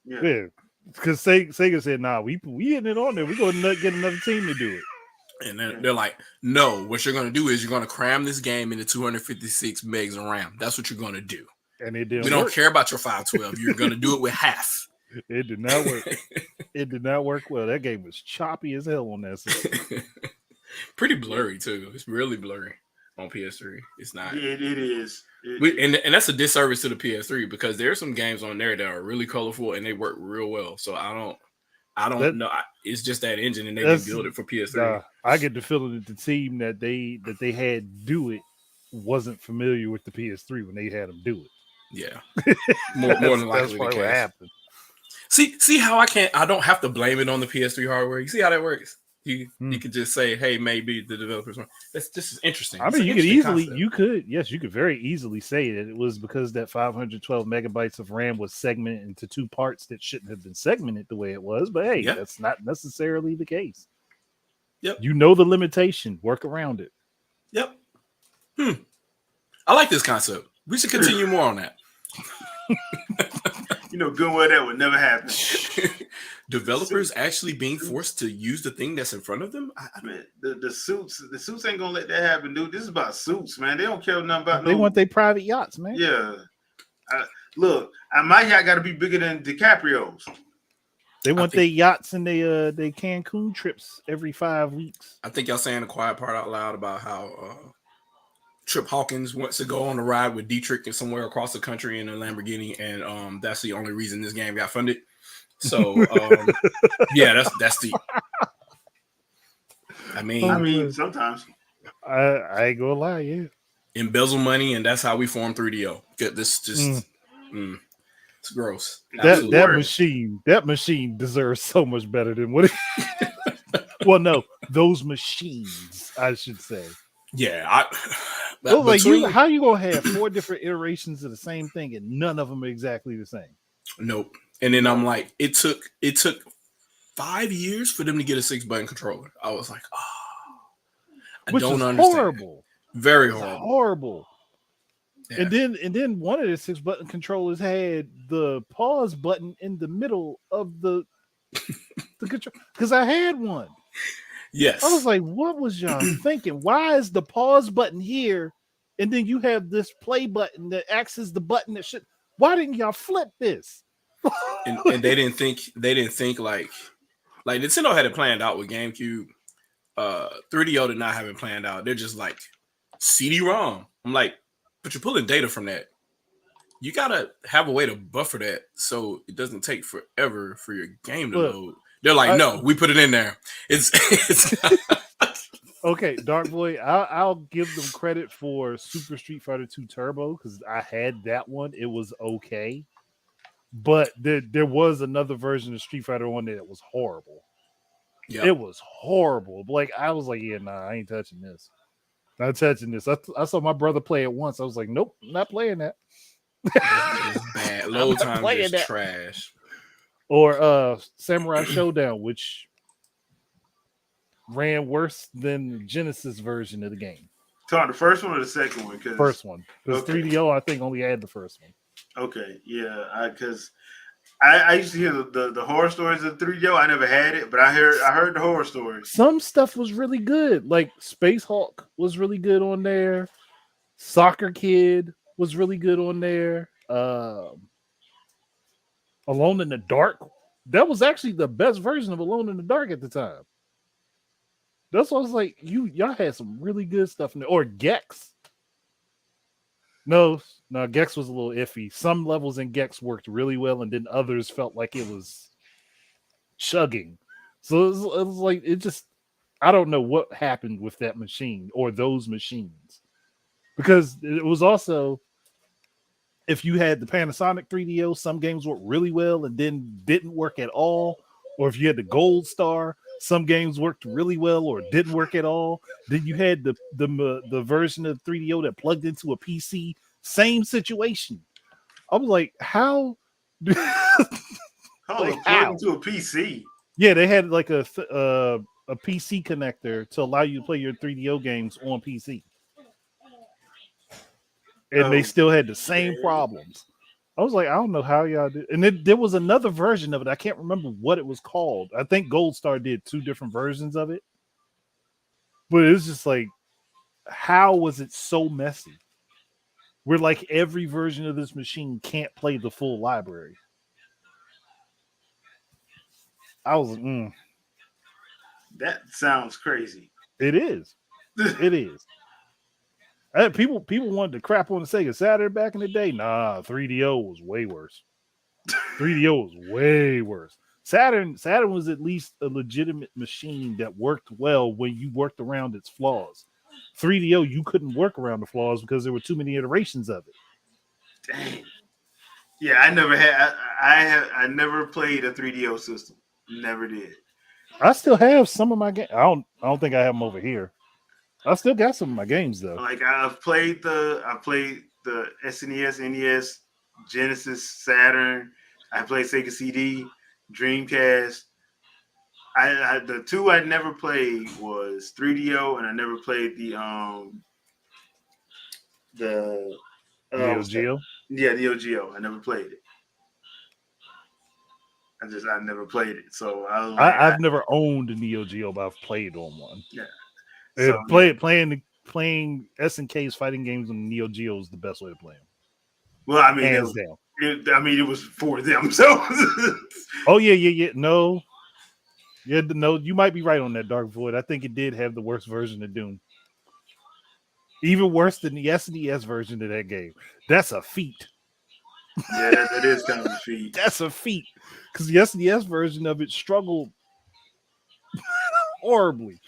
Yeah, because Sega said, "Nah, we getting it on there. We going to get another team to do it." And they're like, no, what you're going to do is you're going to cram this game into 256 megs of RAM. That's what you're going to do. And it didn't We don't care about your 512. You're going to do it with half. It did not work. It did not work well. That game was choppy as hell on that system. Pretty blurry, too. It's really blurry on PS3. It's not. It is. And that's a disservice to the PS3 because there are some games on there that are really colorful and they work real well. So I don't know. It's just that engine and they didn't build it for PS3. I get the feeling that the team that they had do it wasn't familiar with the PS3 when they had them do it. Yeah, more than likely that's probably what happened. See how I don't have to blame it on the PS3 hardware. You see how that works? You could just say, hey, maybe the developers. That's just interesting. I mean, you could very easily say that it was because that 512 megabytes of RAM was segmented into two parts that shouldn't have been segmented the way it was. But hey, that's not necessarily the case. Yep. You know the limitation. Work around it. Yep. I like this concept. We should continue more on that. You know good well that would never happen. Developers actually being forced to use the thing that's in front of them. Man, the suits ain't gonna let that happen, dude. This is about suits, man. They don't care nothing about. They want their private yachts, man. Yeah. Look, my yacht got to be bigger than DiCaprio's. They want their yachts and they Cancun trips every 5 weeks. I think y'all saying the quiet part out loud about how Trip Hawkins wants to go on a ride with Dietrich and somewhere across the country in a Lamborghini, and that's the only reason this game got funded. So yeah, that's the. I mean, sometimes I ain't gonna lie, yeah. Embezzle money, and that's how we form 3DO. This just it's gross. That machine deserves so much better than what it. Well, no, those machines, I should say. Yeah, how you gonna have 4 different iterations of the same thing and none of them are exactly the same? Nope. And then I'm like, it took 5 years for them to get a 6-button controller. I was like, I don't understand. Horrible. Very horrible. Yeah. And then one of the 6-button controllers had the pause button in the middle of the control because I had one. Yes. I was like, what was y'all thinking? Why is the pause button here? And then you have this play button that acts as the button that should. Why didn't y'all flip this? and they didn't think like Nintendo had it planned out with GameCube. 3DO did not have it planned out. They're just like CD-ROM. I'm like, but you're pulling data from that. You gotta have a way to buffer that so it doesn't take forever for your game to load. They're like, no, we put it in there. It's okay, Dark Boy. I'll give them credit for Super Street Fighter 2 Turbo because I had that one. It was okay, but there was another version of Street Fighter 1 that was horrible. Yep. It was horrible. Like I was like, yeah, nah, I ain't touching this. Not touching this. I saw my brother play it once. I was like, nope, not playing that. It's bad. Load time is trash. Or Samurai Showdown, which ran worse than the Genesis version of the game. Talking the first one or the second one? First one. Because 3DO, I think, only had the first one. Okay, yeah, because I used to hear the horror stories of 3DO. I never had it, but I heard the horror stories. Some stuff was really good. Like Space Hulk was really good on there. Soccer Kid was really good on there. Alone in the Dark. That was actually the best version of Alone in the Dark at the time. That's why I was like, y'all had some really good stuff in there. Or Gex. No, Gex was a little iffy. Some levels in Gex worked really well, and then others felt like it was chugging. So it was like, it just, I don't know what happened with that machine or those machines. Because it was also, if you had the Panasonic 3DO, some games worked really well and then didn't work at all. Or if you had the Gold Star, some games worked really well or didn't work at all. Then you had the version of 3DO that plugged into a PC. Same situation. I was like, how? Plugged into a PC? Yeah, they had like a PC connector to allow you to play your 3DO games on PC. And they still had the same problems. I was like, I don't know how y'all did. And then there was another version of it. I can't remember what it was called. I think Gold Star did 2 different versions of it. But it's just like, how was it so messy? Where like every version of this machine can't play the full library. I was like, That sounds crazy. it is. It is. People wanted to crap on the Sega Saturn back in the day. Nah, 3DO was way worse. 3DO was way worse. Saturn was at least a legitimate machine that worked well when you worked around its flaws. 3DO, you couldn't work around the flaws because there were too many iterations of it. Dang. Yeah, I never had. I never played a 3DO system. Never did. I still have some of my games. I don't think I have them over here. I still got some of my games though. Like I played the SNES, NES, Genesis, Saturn. I played Sega CD, Dreamcast. The two I never played was 3DO, and I never played the Neo Geo. Neo Geo. I never played it. I never played it. So I was like, I've never owned a Neo Geo, but I've played on one. Yeah. So, playing SNK's fighting games on Neo Geo is the best way to play them. Well, I mean, hands down. It was for them. So. Oh yeah. No. Yeah, no, you might be right on that, Dark Void. I think it did have the worst version of Doom. Even worse than the SNES version of that game. That's a feat. Yeah, that is kind of a feat. That's a feat. Because the SNES version of it struggled horribly.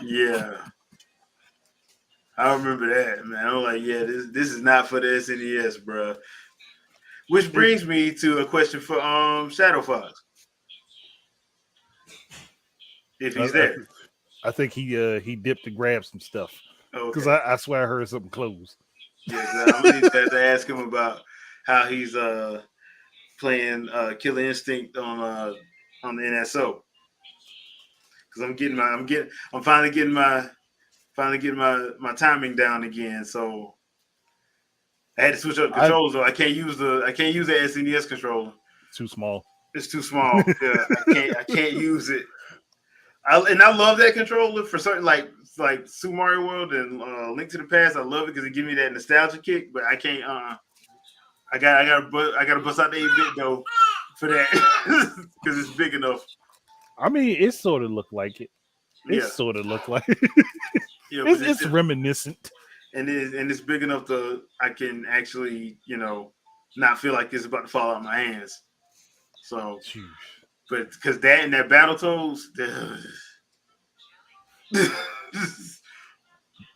Yeah. I remember that, man. I'm like, yeah, this is not for the SNES, bro. Which brings me to a question for Shadow Fox. If he's there. I think he dipped to grab some stuff. Because I swear I heard something close. Yeah, I'm going to need to ask him about how he's playing Killer Instinct on the NSO. Because I'm finally getting my timing down again. So I had to switch up controls. So I can't use the SNES controller. Too small. It's too small. Yeah, I can't use it. I love that controller for certain, like Super Mario World and Link to the Past. I love it because it gives me that nostalgia kick. But I can't. I gotta bust out the 8-bit though for that because it's big enough. I mean, it sort of looked like it. Sort of looked like it. Yeah, it's reminiscent, and it's big enough I can actually not feel like it's about to fall out of my hands. So. Jeez. But because that and that Battletoads,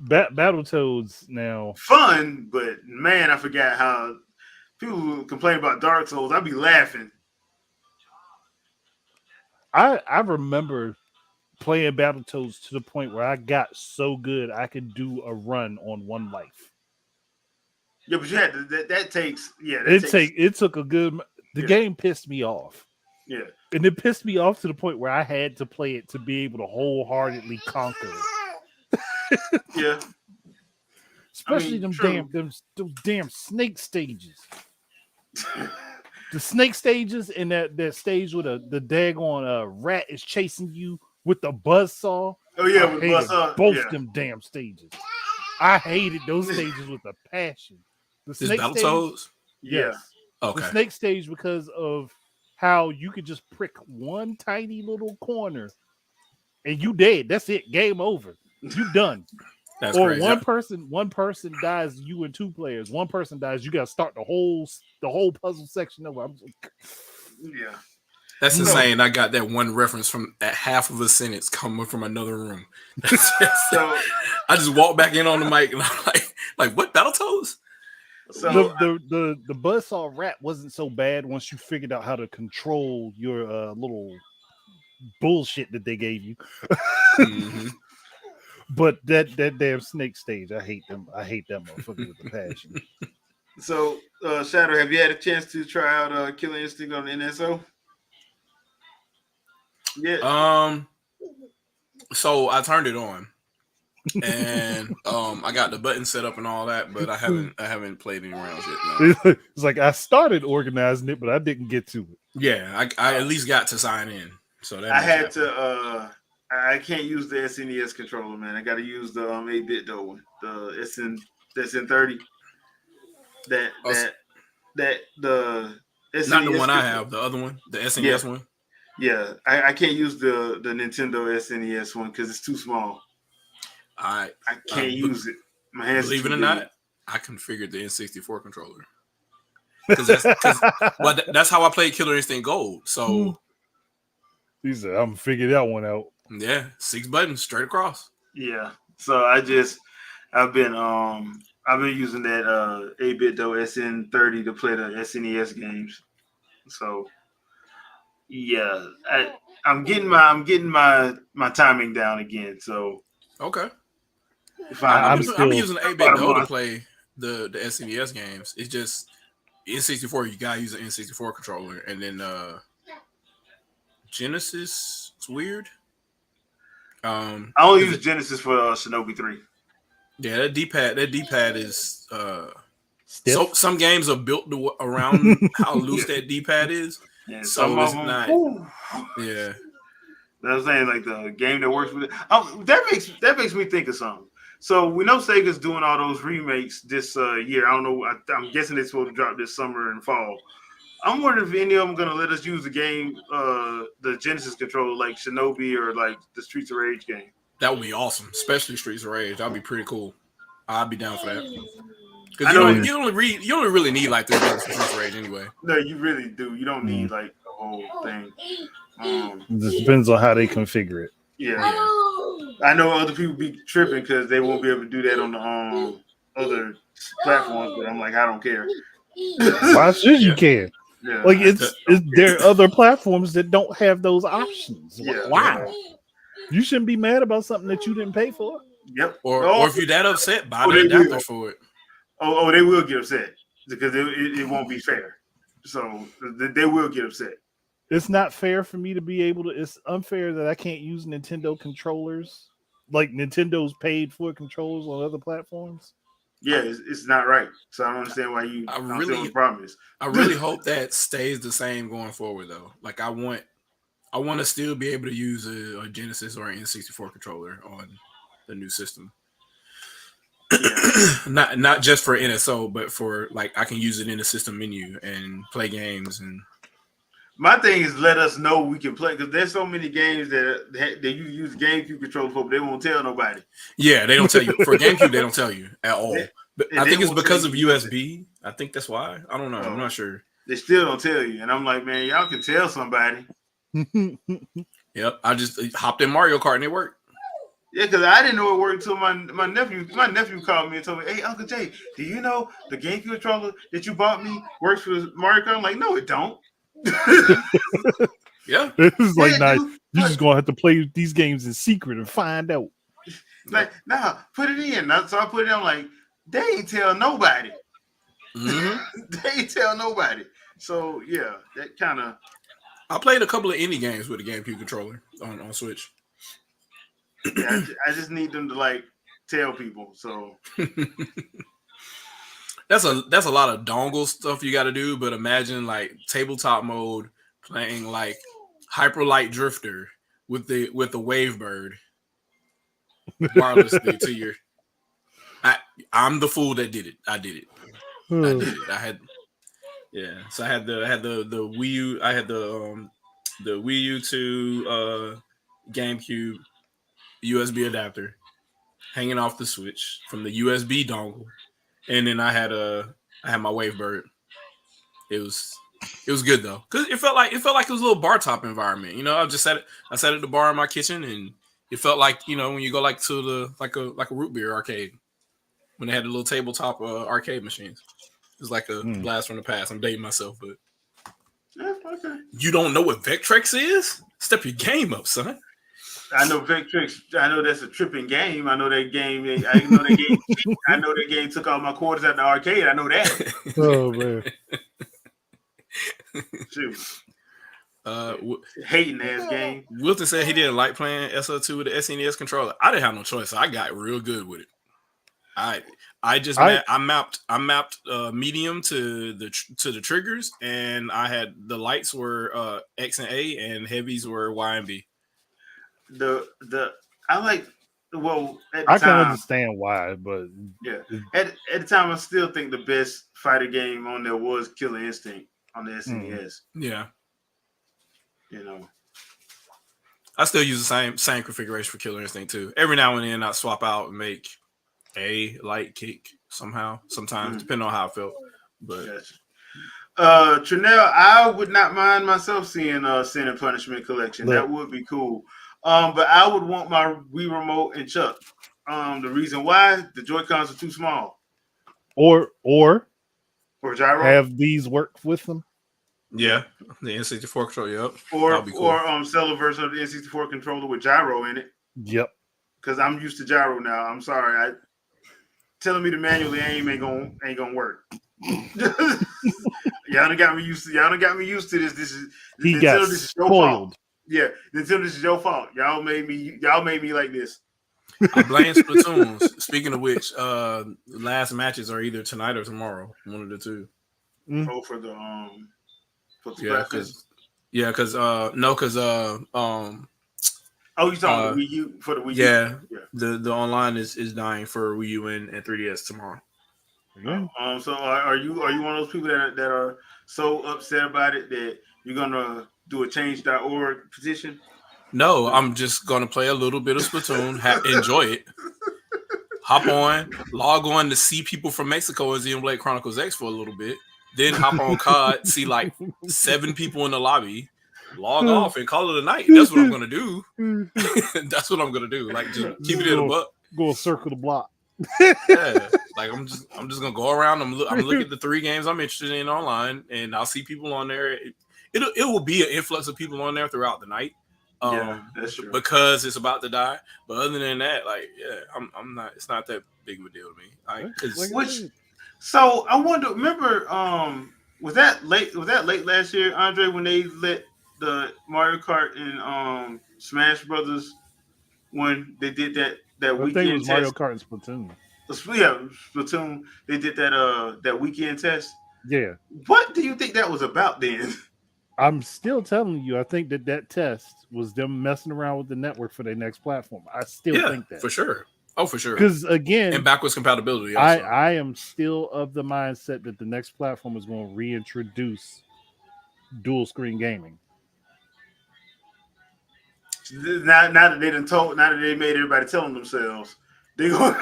Battletoads now fun, but man, I forgot how people complain about Dark Souls. I'd be laughing. I remember playing Battletoads to the point where I got so good I could do a run on 1 life. Yeah, but you had that takes it took a good. The game pissed me off. Yeah. And it pissed me off to the point where I had to play it to be able to wholeheartedly conquer it. Yeah. Especially those damn snake stages. The snake stages and that stage with the daggone rat is chasing you with the buzzsaw. Oh yeah, with buzzsaw. Both them damn stages. I hated those stages with a passion. The snake Battletoads? Yes. Yeah. Okay. The snake stage because of how you could just prick one tiny little corner and you dead. That's it. Game over. You done. That's or crazy. One person dies, you and 2 players. One person dies, you gotta start the whole puzzle section over. Yeah. That's insane. I got that one reference from at half of a sentence coming from another room. So I just walked back in on the mic and I'm like what Battletoads? So the buzzsaw rat wasn't so bad once you figured out how to control your little bullshit that they gave you. Mm-hmm. But that damn snake stage, I hate them. I hate that motherfucker with a passion. So Shadow, have you had a chance to try out Killer Instinct on the NSO? Yeah. So I turned it on. And I got the button set up and all that, but I haven't played any rounds yet. No. It's like I started organizing it, but I didn't get to it. Yeah, I at least got to sign in. So that I had to I can't use the SNES controller, man. I got to use the 8-bit though one, the SN30. That Oh, that that the not the SNES one I controller. have, the other one, the Yeah, SNES one. yeah. I can't use the Nintendo SNES one because it's too small. I I can't use it. My hands are believe too it or big. not, I configured the N64 controller because that's how I played Killer Instinct Gold. So He said, "I'm gonna figure that one out." yeah, 6 buttons straight across. Yeah. So I've been using that 8-bit though SN30 to play the SNES games. So yeah, I'm getting my timing down again. So Okay, if I've I'm been I've been still. using the 8-bit about a though to month. play the SNES games. It's just N64. You gotta use an N64 controller, and then Genesis. It's weird. I only 'Cause use Genesis for Shinobi 3. yeah, that D pad is so Stiff. some games are built around how loose that D-pad is. Yeah, some So of it's them. not. Whew. Yeah. I'm saying like the game that works with it. That makes me think of something. So we know Sega's doing all those remakes this year. I don't know. I'm guessing they're supposed to drop this summer and fall. I'm wondering if any of them gonna let us use the game, the Genesis controller, like Shinobi or like the Streets of Rage game. That would be awesome, especially Streets of Rage. That'd be pretty cool. I'd be down for that. Because I know. you only really need like 3 buttons for Streets of Rage anyway. No, you really do. You don't need Mm. like the whole thing. It just depends on how they configure it. Yeah. Yeah. I know other people be tripping because they won't be able to do that on the other platforms, but I'm like, I don't care. Why should you Yeah. care? Yeah, Like I it's don't care. there are other platforms that don't have those options. Yeah. Why? You shouldn't be mad about something that you didn't pay for. Yep. Or if you're that upset, buy the they will. adapters for it. Oh, they will get upset because it won't be fair. So they will get upset. It's not fair for me to be able to. It's unfair that I can't use Nintendo controllers. Like Nintendo's paid for controllers on other platforms. Yeah, it's not right. So I don't understand why you. I I don't understand what really the problem is. I really hope that stays the same going forward though. Like I want to still be able to use a Genesis or an N64 controller on the new system. Yeah. not just for NSO, but for like I can use it in the system menu and play games and My thing is let us know we can play because there's so many games that you use GameCube controller for, but they won't tell nobody. yeah, they don't tell you for GameCube. They don't tell you at all. But And I they think it's won't because tell of you USB. I think that's why. I don't know. I'm Oh. not sure. They still don't tell you, and I'm like, man, y'all can tell somebody. Yep, I just hopped in Mario Kart and it worked. Yeah, because I didn't know it worked until my nephew called me and told me, "Hey, Uncle Jay, do you know the GameCube controller that you bought me works for Mario Kart?" I'm like, "No, it don't." Yeah, It's like, Yeah, nah, dude, you're just gonna have to play these games in secret and find out. like, nah, put it in. So I put it in. I'm like, they ain't tell nobody. mm-hmm. They ain't tell nobody. So yeah, that kind of. I played a couple of indie games with a GameCube controller on Switch. Yeah, I just need them to like tell people. So That's a lot of dongle stuff you got to do. But imagine like tabletop mode playing like Hyper Light Drifter with the Wavebird wirelessly to your. I'm the fool that did it. I did it. I had. Yeah, so I had the Wii U. I had the Wii U to GameCube USB adapter hanging off the Switch from the USB dongle, and then I had my Wavebird. It was good though, cause it felt like it was a little bar top environment. You know, I sat at the bar in my kitchen, and it felt like when you go like to the like a root beer arcade when they had the little tabletop arcade machines. It was like a blast from the past. I'm dating myself, but yeah, okay. You don't know what Vectrex is? Step your game up, son. I know Vectrex. I know that's a tripping game. I know that game. I know that game. I know that game took all my quarters at the arcade. I know that. Oh man. Shoot. Hating ass game. Wilton said he didn't like playing SO2 with the SNES controller. I didn't have no choice. So I got real good with it. I mapped medium to the triggers, and I had the lights were X and A, and heavies were Y and B. the I like well at the I can time. understand why, but Yeah, it, at the time, I still think the best fighter game on there was Killer Instinct on the mm, SNES. Yeah. You know, I still use the same configuration for Killer Instinct too. Every now and then I swap out and make a light kick somehow, sometimes, mm, depending on how I felt. But gotcha. Trinell, I would not mind myself seeing Sin and Punishment Collection. That look, would be cool. But I would want my Wii remote and Chuck. The reason why the Joy Cons are too small or for gyro, have these work with them. yeah, the N64 control, yep. That'll or be cool. sell a version of the N64 controller with gyro in it. Yep. Because I'm used to gyro now. I'm sorry. Telling me to manually aim ain't gonna work. Y'all done got me used to this. This is He Nintendo. got This is your fault. spoiled. Yeah, Nintendo. This is your fault. Y'all made me like this. I blame Splatoons. Speaking of which, last matches are either tonight or tomorrow. One of the two. Oh, for the because no, because oh, you talking the Wii U for the Wii U? yeah, the online is dying for Wii U and 3DS tomorrow. Yeah. So are you one of those people that are so upset about it that you're gonna do a change.org petition? No, I'm just gonna play a little bit of Splatoon, enjoy it, hop on, log on to see people from Mexico in Xenoblade Chronicles X for a little bit, then hop on COD, see like 7 people in the lobby, log off and call it a night. That's what I'm gonna do. That's what I'm gonna do. Like just keep it in a buck. Go circle the block. Yeah, like I'm just gonna go around. I'm look at the 3 games I'm interested in online, and I'll see people on there. It will be an influx of people on there throughout the night. Yeah, that's true. Because it's about to die. But other than that, like, yeah, I'm not. It's not that big of a deal to me. So I wonder. Remember, was that late last year, Andre, when they let the Mario Kart and Smash Brothers when they did that weekend think it was test? Mario Kart and Splatoon. Yeah, Splatoon. They did that weekend test. Yeah. What do you think that was about then? I'm still telling you, I think that test was them messing around with the network for their next platform. I still think that. For sure. Oh, for sure. Because again, and backwards compatibility. Also. I am still of the mindset that the next platform is going to reintroduce dual screen gaming. Now that they made everybody tell them themselves, they go.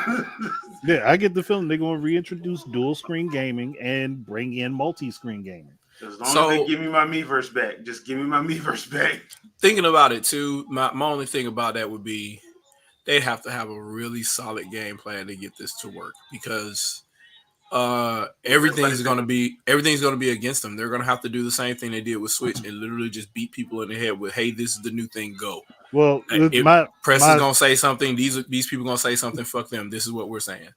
Yeah, I get the feeling they're going to reintroduce dual screen gaming and bring in multi-screen gaming. As long as they give me my Miiverse back, just give me my Miiverse back. Thinking about it too, my only thing about that would be they'd have to have a really solid game plan to get this to work because everything's going to be against them. They're going to have to do the same thing they did with Switch and literally just beat people in the head with, "Hey, this is the new thing. Go." Well, press is going to say something. These people going to say something. Fuck them. This is what we're saying.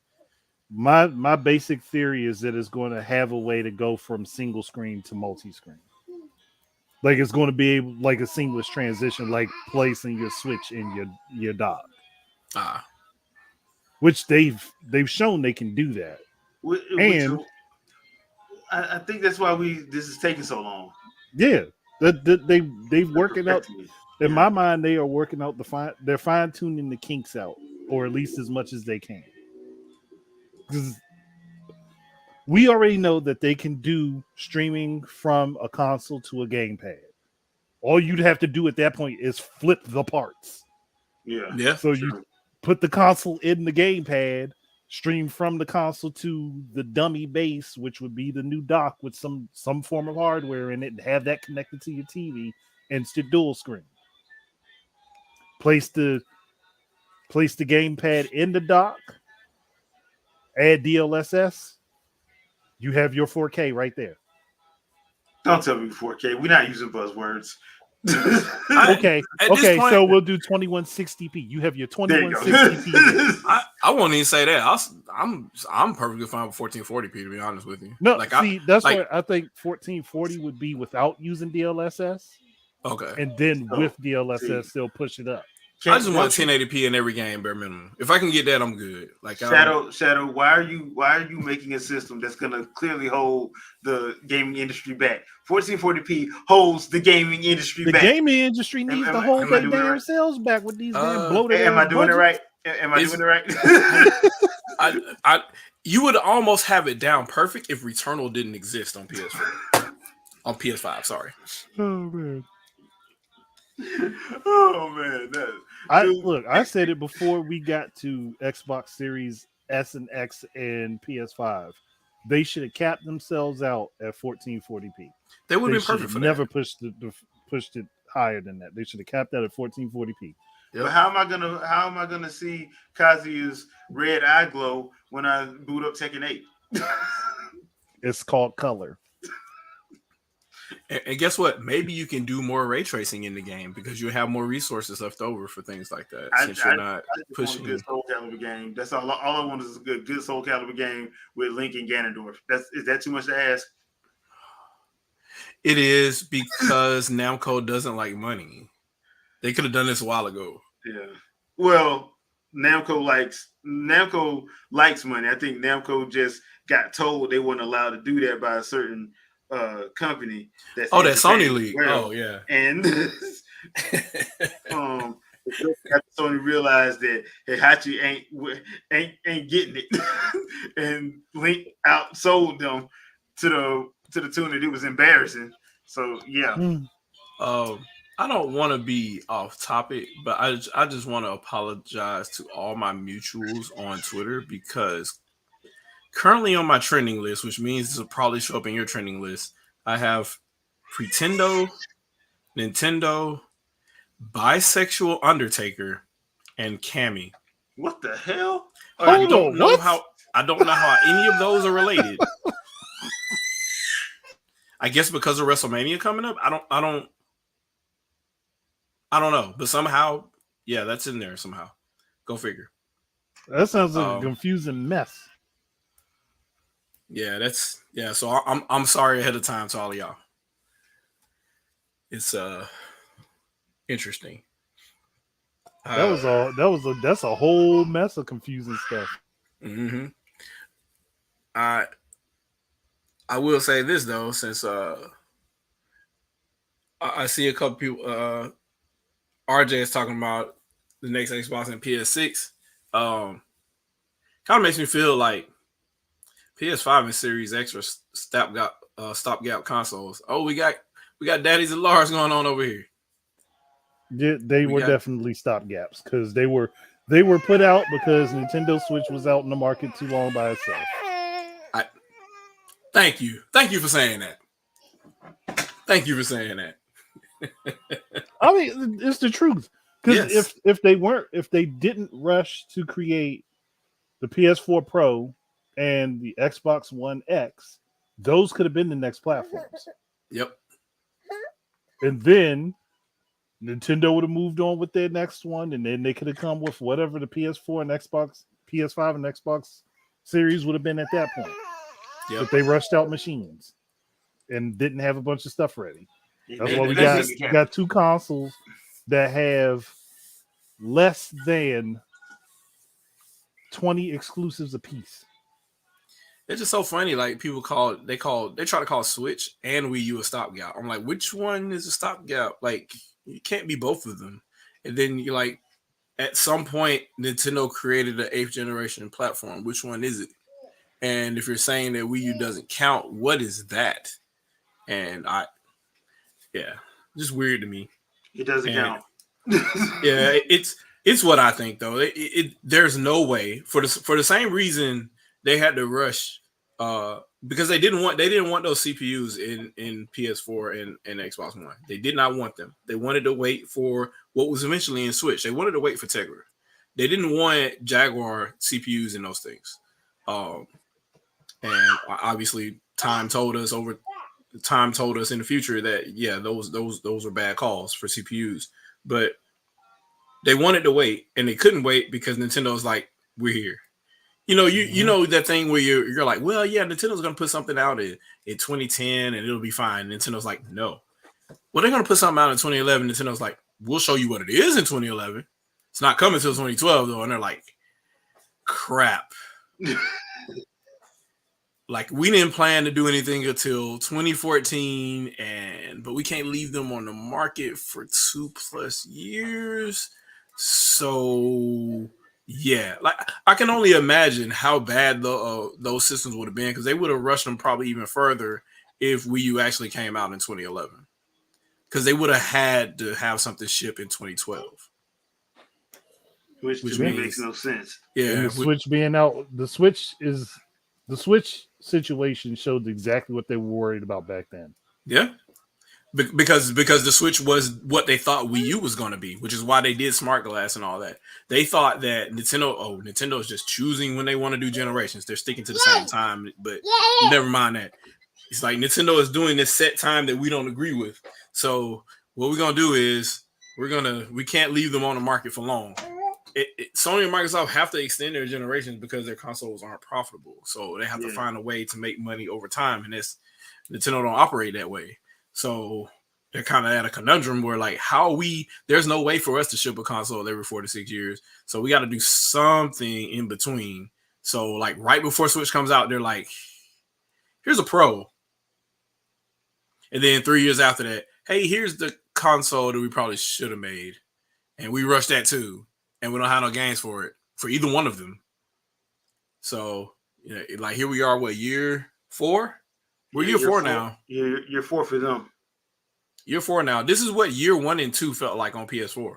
My basic theory is that it's going to have a way to go from single screen to multi-screen. Like it's going to be like a seamless transition, like placing your Switch in your dock. Which they've shown they can do that. And I think that's why this is taking so long. Yeah, they've working out. In my mind, they are working out they're fine tuning the kinks out, or at least as much as they can. Because we already know that they can do streaming from a console to a gamepad. All you'd have to do at that point is flip the parts. Yeah. So you put the console in the gamepad, stream from the console to the dummy base, which would be the new dock with some form of hardware in it, and have that connected to your TV, instant dual screen. Place the gamepad in the dock, add DLSS, you have your 4K right there. Don't tell me 4K. We're not using buzzwords. Okay, so we'll do 2160p. You have your 2160p. I won't even say that. I'm perfectly fine with 1440p, to be honest with you. No, that's why I think 1440 would be without using DLSS. Okay, and then with DLSS, they'll push it up. I just want 1080p in every game, bare minimum. If I can get that, I'm good. Like Shadow, why are you making a system that's gonna clearly hold the gaming industry back? 1440p holds the gaming industry The back. gaming industry needs to hold their damn sales back with these damn bloated. Am I doing it right? Am I doing it right? You would almost have it down perfect if Returnal didn't exist on PS4. On PS5, sorry. Oh man. Oh man. Look, I said it before we got to Xbox Series S and X and PS5. They should have capped themselves out at 1440p. They would have been perfect for never that. pushed it higher than that. They should have capped that at 1440p. Yep. But how am I gonna see Kazuya's red eye glow when I boot up Tekken 8? It's called color. And guess what? Maybe you can do more ray tracing in the game because you have more resources left over for things like that. Since you're not pushing. A good Soul Calibur game. That's all I want is a good Soul Calibur game with Link and Ganondorf. Is that too much to ask? It is, because Namco doesn't like money. They could have done this a while ago. Yeah. Well, Namco likes money. I think Namco just got told they weren't allowed to do that by a certain company. That Sony League. Well. Oh yeah. And Sony realized that Heihachi ain't getting it, and Link outsold them to the tune that it was embarrassing. So yeah. I don't want to be off topic, but I just want to apologize to all my mutuals on Twitter, because currently on my trending list, which means this will probably show up in your trending list, I have Pretendo, Nintendo, Bisexual Undertaker, and Cammy. What the hell? I don't know how any of those are related. I guess because of WrestleMania coming up. I don't know, but somehow, yeah, that's in there somehow. Go figure. That sounds like a confusing mess. Yeah, so I'm sorry ahead of time to all of y'all. It's interesting. That's a whole mess of confusing stuff. Mm-hmm. I will say this though, since I see a couple people, RJ is talking about the next Xbox and PS6. Kind of makes me feel like PS5 and Series X are stopgap consoles. Oh, we got daddies and Lars going on over here. Yeah, they were definitely stopgaps, because they were put out because Nintendo Switch was out in the market too long by itself. Thank you for saying that. Thank you for saying that. I mean, it's the truth. Because if they didn't rush to create the PS4 Pro and the Xbox One X, those could have been the next platforms. Yep. And then Nintendo would have moved on with their next one, and then they could have come with whatever the PS4 and PS5 and Xbox Series would have been at that point. Yep. But they rushed out machines and didn't have a bunch of stuff ready. That's why we got two consoles that have less than 20 exclusives apiece. It's just so funny. Like, people they try to call Switch and Wii U a stopgap. I'm like, which one is a stopgap? Like, you can't be both of them. And then you like, at some point, Nintendo created an 8th generation platform. Which one is it? And if you're saying that Wii U doesn't count, what is that? And just weird to me. It doesn't count. Yeah, it's what I think though. There's no way, for the same reason they had to rush, because they didn't want those CPUs in PS4 and Xbox One. They did not want them. They wanted to wait for what was eventually in Switch. They wanted to wait for Tegra. They didn't want Jaguar CPUs in those things. And obviously time told us in the future that those were bad calls for CPUs. But they wanted to wait, and they couldn't wait because Nintendo's like, we're here. You know that thing where you're like, well, yeah, Nintendo's gonna put something out in 2010 and it'll be fine. Nintendo's like, no. Well, they're gonna put something out in 2011. Nintendo's like, we'll show you what it is in 2011. It's not coming till 2012 though, and they're like, crap. Like we didn't plan to do anything until 2014, but we can't leave them on the market for 2+ years. So yeah, like I can only imagine how bad those systems would have been, because they would have rushed them probably even further if Wii U actually came out in 2011, because they would have had to have something ship in 2012. Which to me makes no sense. Yeah, and the Switch being out, the Switch situation showed exactly what they were worried about back then. yeah. Because the Switch was what they thought Wii U was going to be, which is why they did Smart Glass and all that. They thought that Nintendo is just choosing when they want to do generations. They're sticking to the same time, but never mind that. It's like Nintendo is doing this set time that we don't agree with. So what we're gonna do is we can't leave them on the market for long. Sony and Microsoft have to extend their generations because their consoles aren't profitable. So they have to find a way to make money over time, and Nintendo don't operate that way. So they're kind of at a conundrum where, like, there's no way for us to ship a console every 4 to 6 years. So we got to do something in between. So, like, right before Switch comes out, they're like, here's a Pro. And then 3 years after that, hey, here's the console that we probably should have made. And we rushed that too. And we don't have no games for it, for either one of them. So, like, here we are, year 4? We're year 4 now. Year 4 for them. Year 4 now. This is what year 1 and 2 felt like on PS4.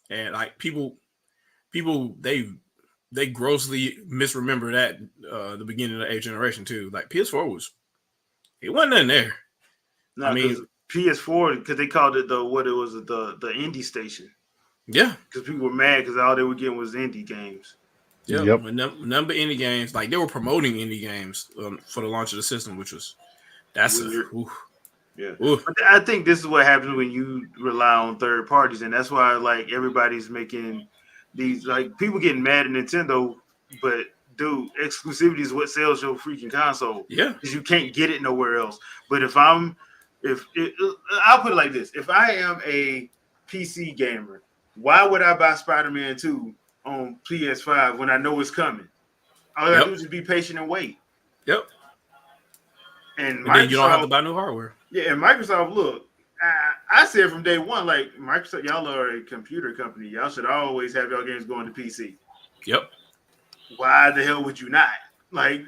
And like people they grossly misremember that the beginning of the 8th generation too. Like PS4 it wasn't nothing there. No, I mean PS4, because they called it the indie station. Yeah, because people were mad because all they were getting was indie games. Yep. Number indie games, like they were promoting indie games for the launch of the system, which was yeah. But I think this is what happens when you rely on third parties, and that's why like everybody's making these, like, people getting mad at Nintendo, but dude, exclusivity is what sells your freaking console. Yeah, because you can't get it nowhere else. But I'll put it like this: if I am a PC gamer, why would I buy Spider-Man 2 on PS5 when I know it's coming? All I gotta do is just be patient and wait. Yep. And then you don't have to buy new hardware. Yeah, and Microsoft, look, I said from day one, like, Microsoft, y'all are a computer company. Y'all should always have y'all games going to PC. Yep. Why the hell would you not? Like,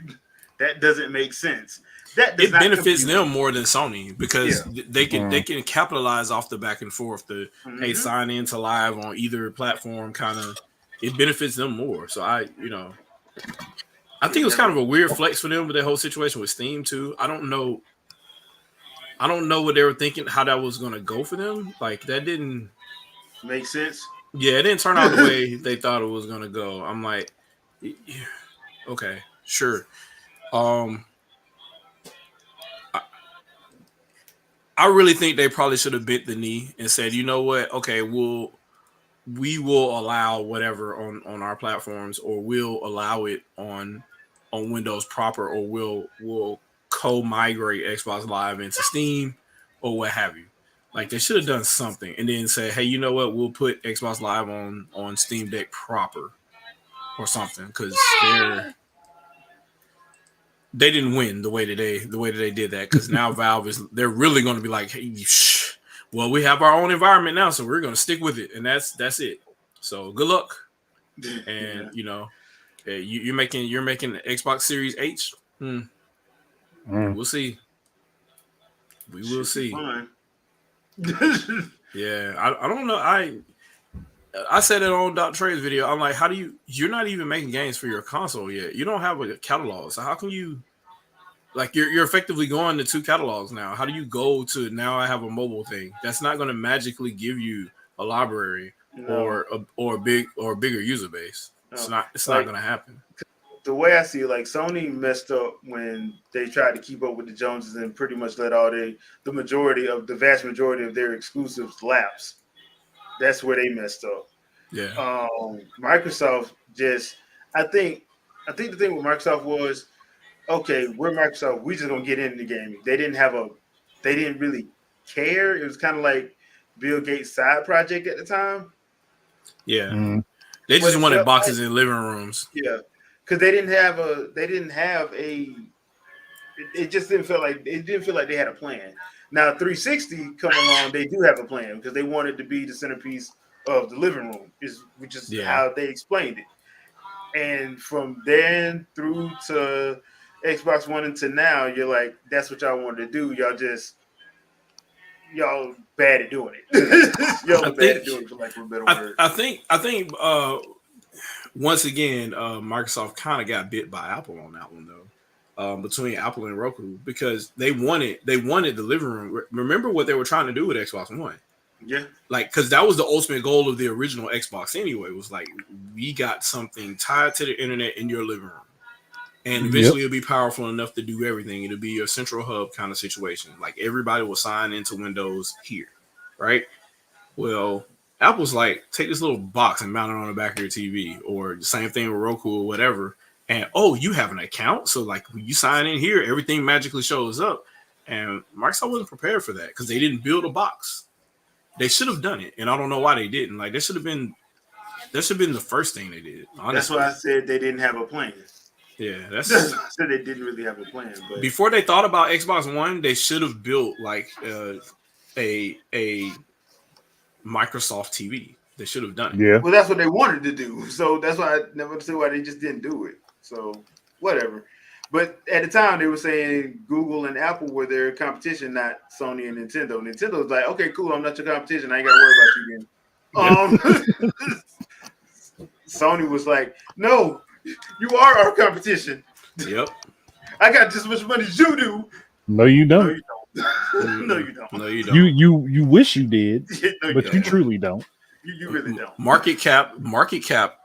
that doesn't make sense. It benefits them more than Sony, because they can capitalize off the back and forth. Hey, sign into live on either platform, kind of. It benefits them more. So I think it was kind of a weird flex for them with that whole situation with Steam too. I don't know what they were thinking, how that was going to go for them. Like, that didn't make sense. Yeah, it didn't turn out the way they thought it was going to go. I'm like, okay, sure. I really think they probably should have bent the knee and said, you know what? Okay, we will allow whatever on our platforms, or we'll allow it on Windows proper, or we'll co-migrate Xbox Live into Steam or what have you. Like, they should have done something and then say, hey, you know what? We'll put Xbox Live on Steam Deck proper or something, because they didn't win the way that they did that, because now Valve they're really going to be like, hey, well, we have our own environment now, so we're going to stick with it, and that's it. So good luck. And you're making the Xbox Series H. We'll see. We will see. Yeah, I don't know. I said it on Dr. Trey's video. I'm like, you're not even making games for your console yet. You don't have a catalog. So how can you, like, you're effectively going to 2 catalogs now. How do you go to, now I have a mobile thing? That's not going to magically give you a library or a bigger user base. No. It's not going to happen. The way I see it, like, Sony messed up when they tried to keep up with the Joneses and pretty much let the vast majority of their exclusives lapse. That's where they messed up. Yeah. Microsoft I think the thing with Microsoft was, okay, we're Microsoft, we just gonna get into gaming. They didn't really care. It was kind of like Bill Gates' side project at the time. Yeah, Mm. they What just it wanted felt boxes like, in living rooms. yeah, because they didn't have a. It just didn't feel like they had a plan. Now 360 come along, they do have a plan because they wanted to be the centerpiece of the living room, which is Yeah, how they explained it. And from then through to Xbox One and to now, you're like, that's what y'all wanted to do. Y'all bad at doing it. Y'all I are bad think at doing it, for lack of a better I, word. I think once again, Microsoft kind of got bit by Apple on that one though. Between Apple and Roku, because they wanted the living room. Remember what they were trying to do with Xbox One, Yeah, like, because that was the ultimate goal of the original Xbox anyway. Was like, we got something tied to the internet in your living room, and Yep. eventually it'll be powerful enough to do everything. It'll be a central hub kind of situation. Like, everybody will sign into Windows here, right? Well, Apple's like, take this little box and mount it on the back of your TV, or the same thing with Roku or whatever. And oh, you have an account, so like when you sign in here, everything magically shows up. And Microsoft wasn't prepared for that because they didn't build a box. They should have done it, and I don't know why they didn't. Like, that should have been the first thing they did. that's Honestly, why I said they didn't have a plan. yeah, That's that's why I said they didn't really have a plan. But before they thought about Xbox One. They should have built like a Microsoft TV. They should have done it. Yeah. well, that's what they wanted to do. So that's why I never understood why they just didn't do it. So whatever. But at the time, they were saying Google and Apple were their competition, not Sony and Nintendo. Nintendo was like, okay, cool, I'm not your competition. I ain't got to worry about you then. Sony was like, no, you are our competition. Yep. I got just as much money as you do. No, you No, don't. you don't. No, you don't. No, you don't. You wish you did, No, you but you don't. truly don't. You really don't. Market cap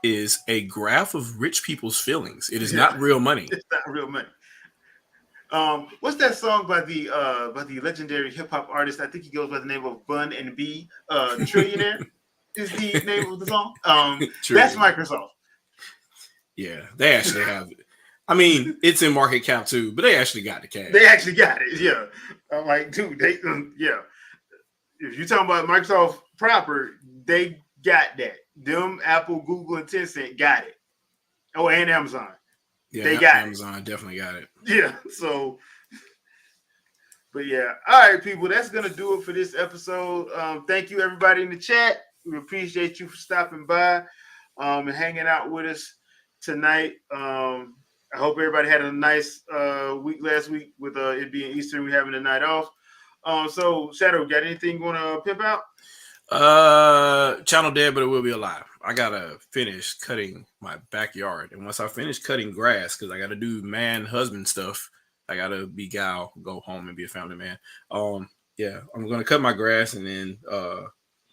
is a graph of rich people's feelings. It is not real money. It's not real money. What's that song by the legendary hip hop artist? I think he goes by the name of Bun and B. Trillionaire is the name of the song. That's Microsoft. Yeah, they actually have it. I mean, it's in market cap too, but they actually got the cash. They actually got it. Yeah, I'm like, dude, yeah. If you're talking about Microsoft proper, they got that. Them, Apple, Google, and Tencent got it. Oh, and Amazon. Yeah, they got Amazon definitely got it. Yeah, so, but yeah. All right, people, that's going to do it for this episode. Thank you, everybody in the chat. We appreciate you for stopping by and hanging out with us tonight. I hope everybody had a nice week last week with it being Easter and we having a night off. So, Shadow, got anything you want to pimp out? Channel dead, but it will be alive. I gotta finish cutting my backyard, and once I finish cutting grass, because I gotta do man husband stuff, I gotta be gal, go home and be a family man. Yeah, I'm gonna cut my grass, and then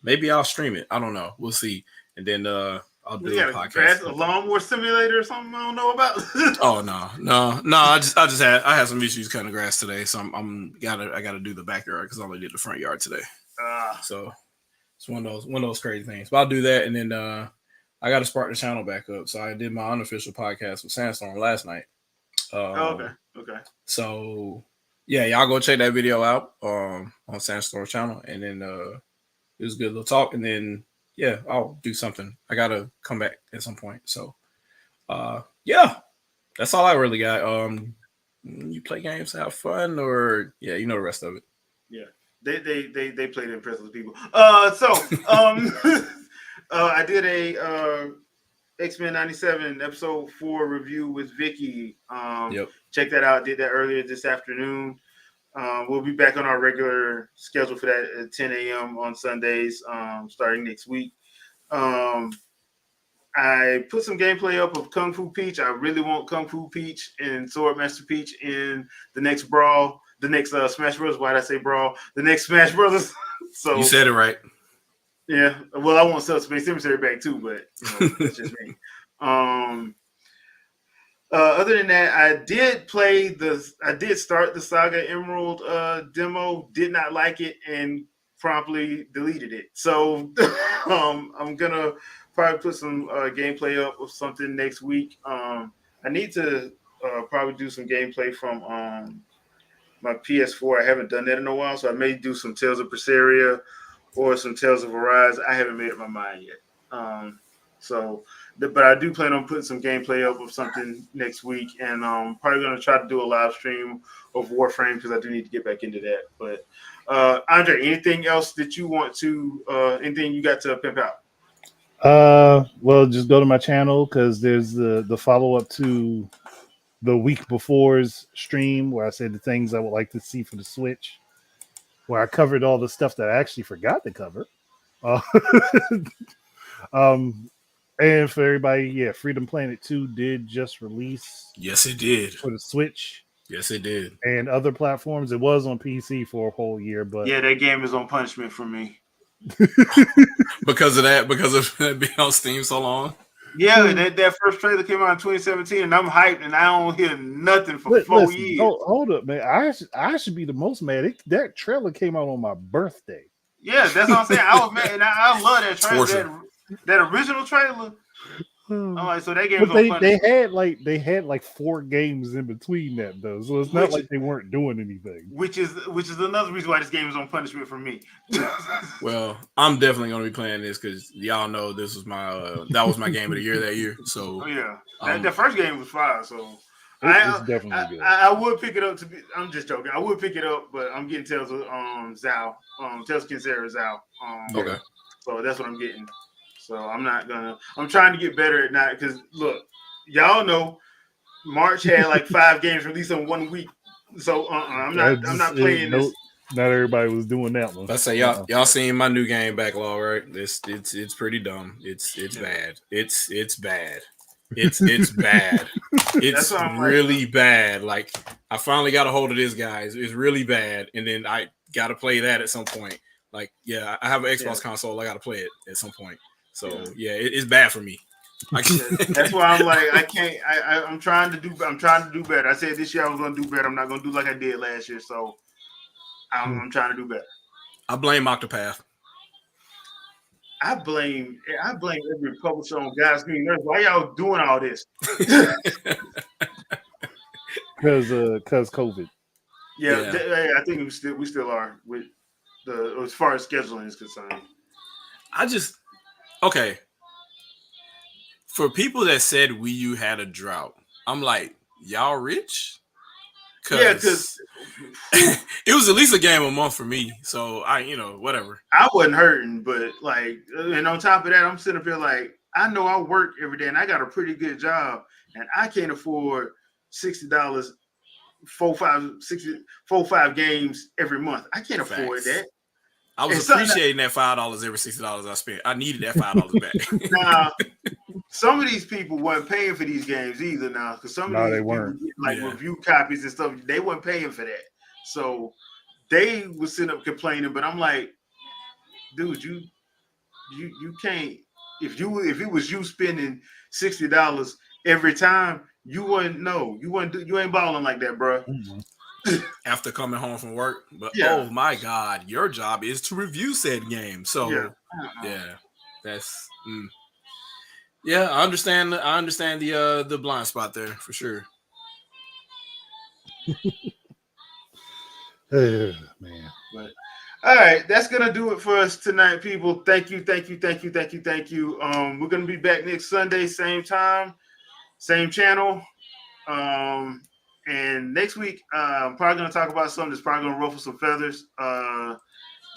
maybe I'll stream it. I don't know. We'll see. And then I'll do a podcast. A lawnmower simulator or something I don't know about. Oh no. I had some issues cutting grass today, so I gotta do the backyard because I only did the front yard today. So it's one of those crazy things. But I'll do that, and then I got to spark the channel back up. So I did my unofficial podcast with Sandstorm last night. Okay. So yeah, y'all go check that video out on Sandstorm channel, and then it was a good little talk. And then yeah, I'll do something. I gotta come back at some point. So yeah, that's all I really got. You play games, have fun, or yeah, you know the rest of it. Yeah. They played impressive people. I did a X-Men 97 episode 4 review with Vicky. Yep. Check that out. Did that earlier this afternoon. We'll be back on our regular schedule for that at 10 a.m. on Sundays, starting next week. I put some gameplay up of Kung Fu Peach. I really want Kung Fu Peach and Swordmaster Peach in the next Brawl. The next Smash Bros. Why did I say Brawl? The next Smash Brothers. So you said it right. Yeah. Well, I want Subspace Emissary back too, but that's just me. Other than that, I did start the Saga Emerald demo. Did not like it and promptly deleted it. So I'm gonna probably put some gameplay up of something next week. I need to probably do some gameplay from my PS4. I haven't done that in a while, so I may do some Tales of Berseria or some Tales of Arise. I haven't made up my mind yet. But I do plan on putting some gameplay up of something next week, and probably going to try to do a live stream of Warframe because I do need to get back into that. But Andre, anything else that you want to? Anything you got to pimp out? Well, just go to my channel because there's the follow up to the week before's stream where I said the things I would like to see for the Switch, where I covered all the stuff that I actually forgot to cover. And for everybody, yeah, Freedom Planet 2 did just release. Yes, it did. For the Switch. Yes, it did. And other platforms. It was on PC for a whole year, but yeah, that game is on punishment for me. Because of being on Steam so long. Yeah, that first trailer came out in 2017, and I'm hyped, and I don't hear nothing for 4 years. Hold up, man! I should be the most mad. That trailer came out on my birthday. Yeah, that's what I'm saying. I was mad, and I love that trailer. That original trailer. I'm like, so that game. But they had like 4 games in between that though, so it's not like they weren't doing anything. Which is another reason why this game is on punishment for me. Well, I'm definitely going to be playing this because y'all know this was that was my game of the year that year. So that first game was fire. So it's definitely good. I would pick it up I'm just joking. I would pick it up, but I'm getting Tales of Zao, Tales of Kinsera Zao. Okay. So that's what I'm getting. So I'm trying to get better at night because look, y'all know March had like 5 games released in 1 week. So I'm not playing this. Not everybody was doing that one. Let's say y'all seen my new game backlog, right? It's pretty dumb. It's bad. It's bad. It's bad. It's really bad. Like I finally got a hold of this, guys. It's really bad, and then I got to play that at some point. Like I have an Xbox console. I got to play it at some point. So it's bad for me. That's why I'm like I can't. I'm trying to do better. I said this year I was going to do better. I'm not going to do like I did last year. So I'm trying to do better. I blame Octopath. I blame every publisher on God's Green Earth. Why y'all doing all this? Because COVID. Yeah, I think we still are with as far as scheduling is concerned. Okay. For people that said Wii U had a drought, I'm like, y'all rich? Because it was at least a game a month for me. So whatever. I wasn't hurting, but like, and on top of that, I'm sitting up here like, I know I work every day and I got a pretty good job, and I can't afford $60, 4-5 games every month. I can't afford that. I was appreciating that $5 every $60 I spent. I needed that $5 back. Now, some of these people weren't paying for these games either now, because some of these people get review copies and stuff. They weren't paying for that, so they were sitting up complaining. But I'm like, dude, you can't. If it was you spending $60 every time, you ain't balling like that, bro. Mm-hmm. After coming home from work, but oh my God, your job is to review said game. So that's I understand. I understand the blind spot there for sure. Man. But all right, that's gonna do it for us tonight, people. Thank you. We're gonna be back next Sunday, same time, same channel. And next week, I'm probably going to talk about something that's probably going to ruffle some feathers.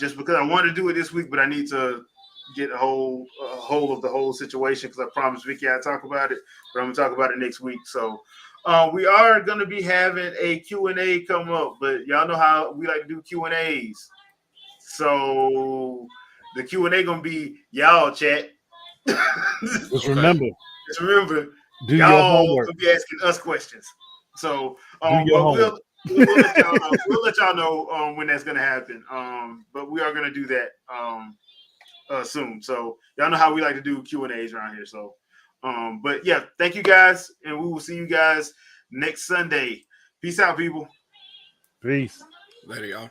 Just because I wanted to do it this week, but I need to get a hold of the whole situation because I promised Vicky I'd talk about it. But I'm going to talk about it next week. So we are going to be having a Q&A come up, but y'all know how we like to do Q&As. So the Q&A going to be y'all chat. Just remember, do y'all your homework. Will be asking us questions. So we'll let y'all know when that's gonna happen. But we are gonna do that soon. So y'all know how we like to do Q&As around here. So but yeah, thank you guys, and we will see you guys next Sunday. Peace out, people. Peace. Later, y'all.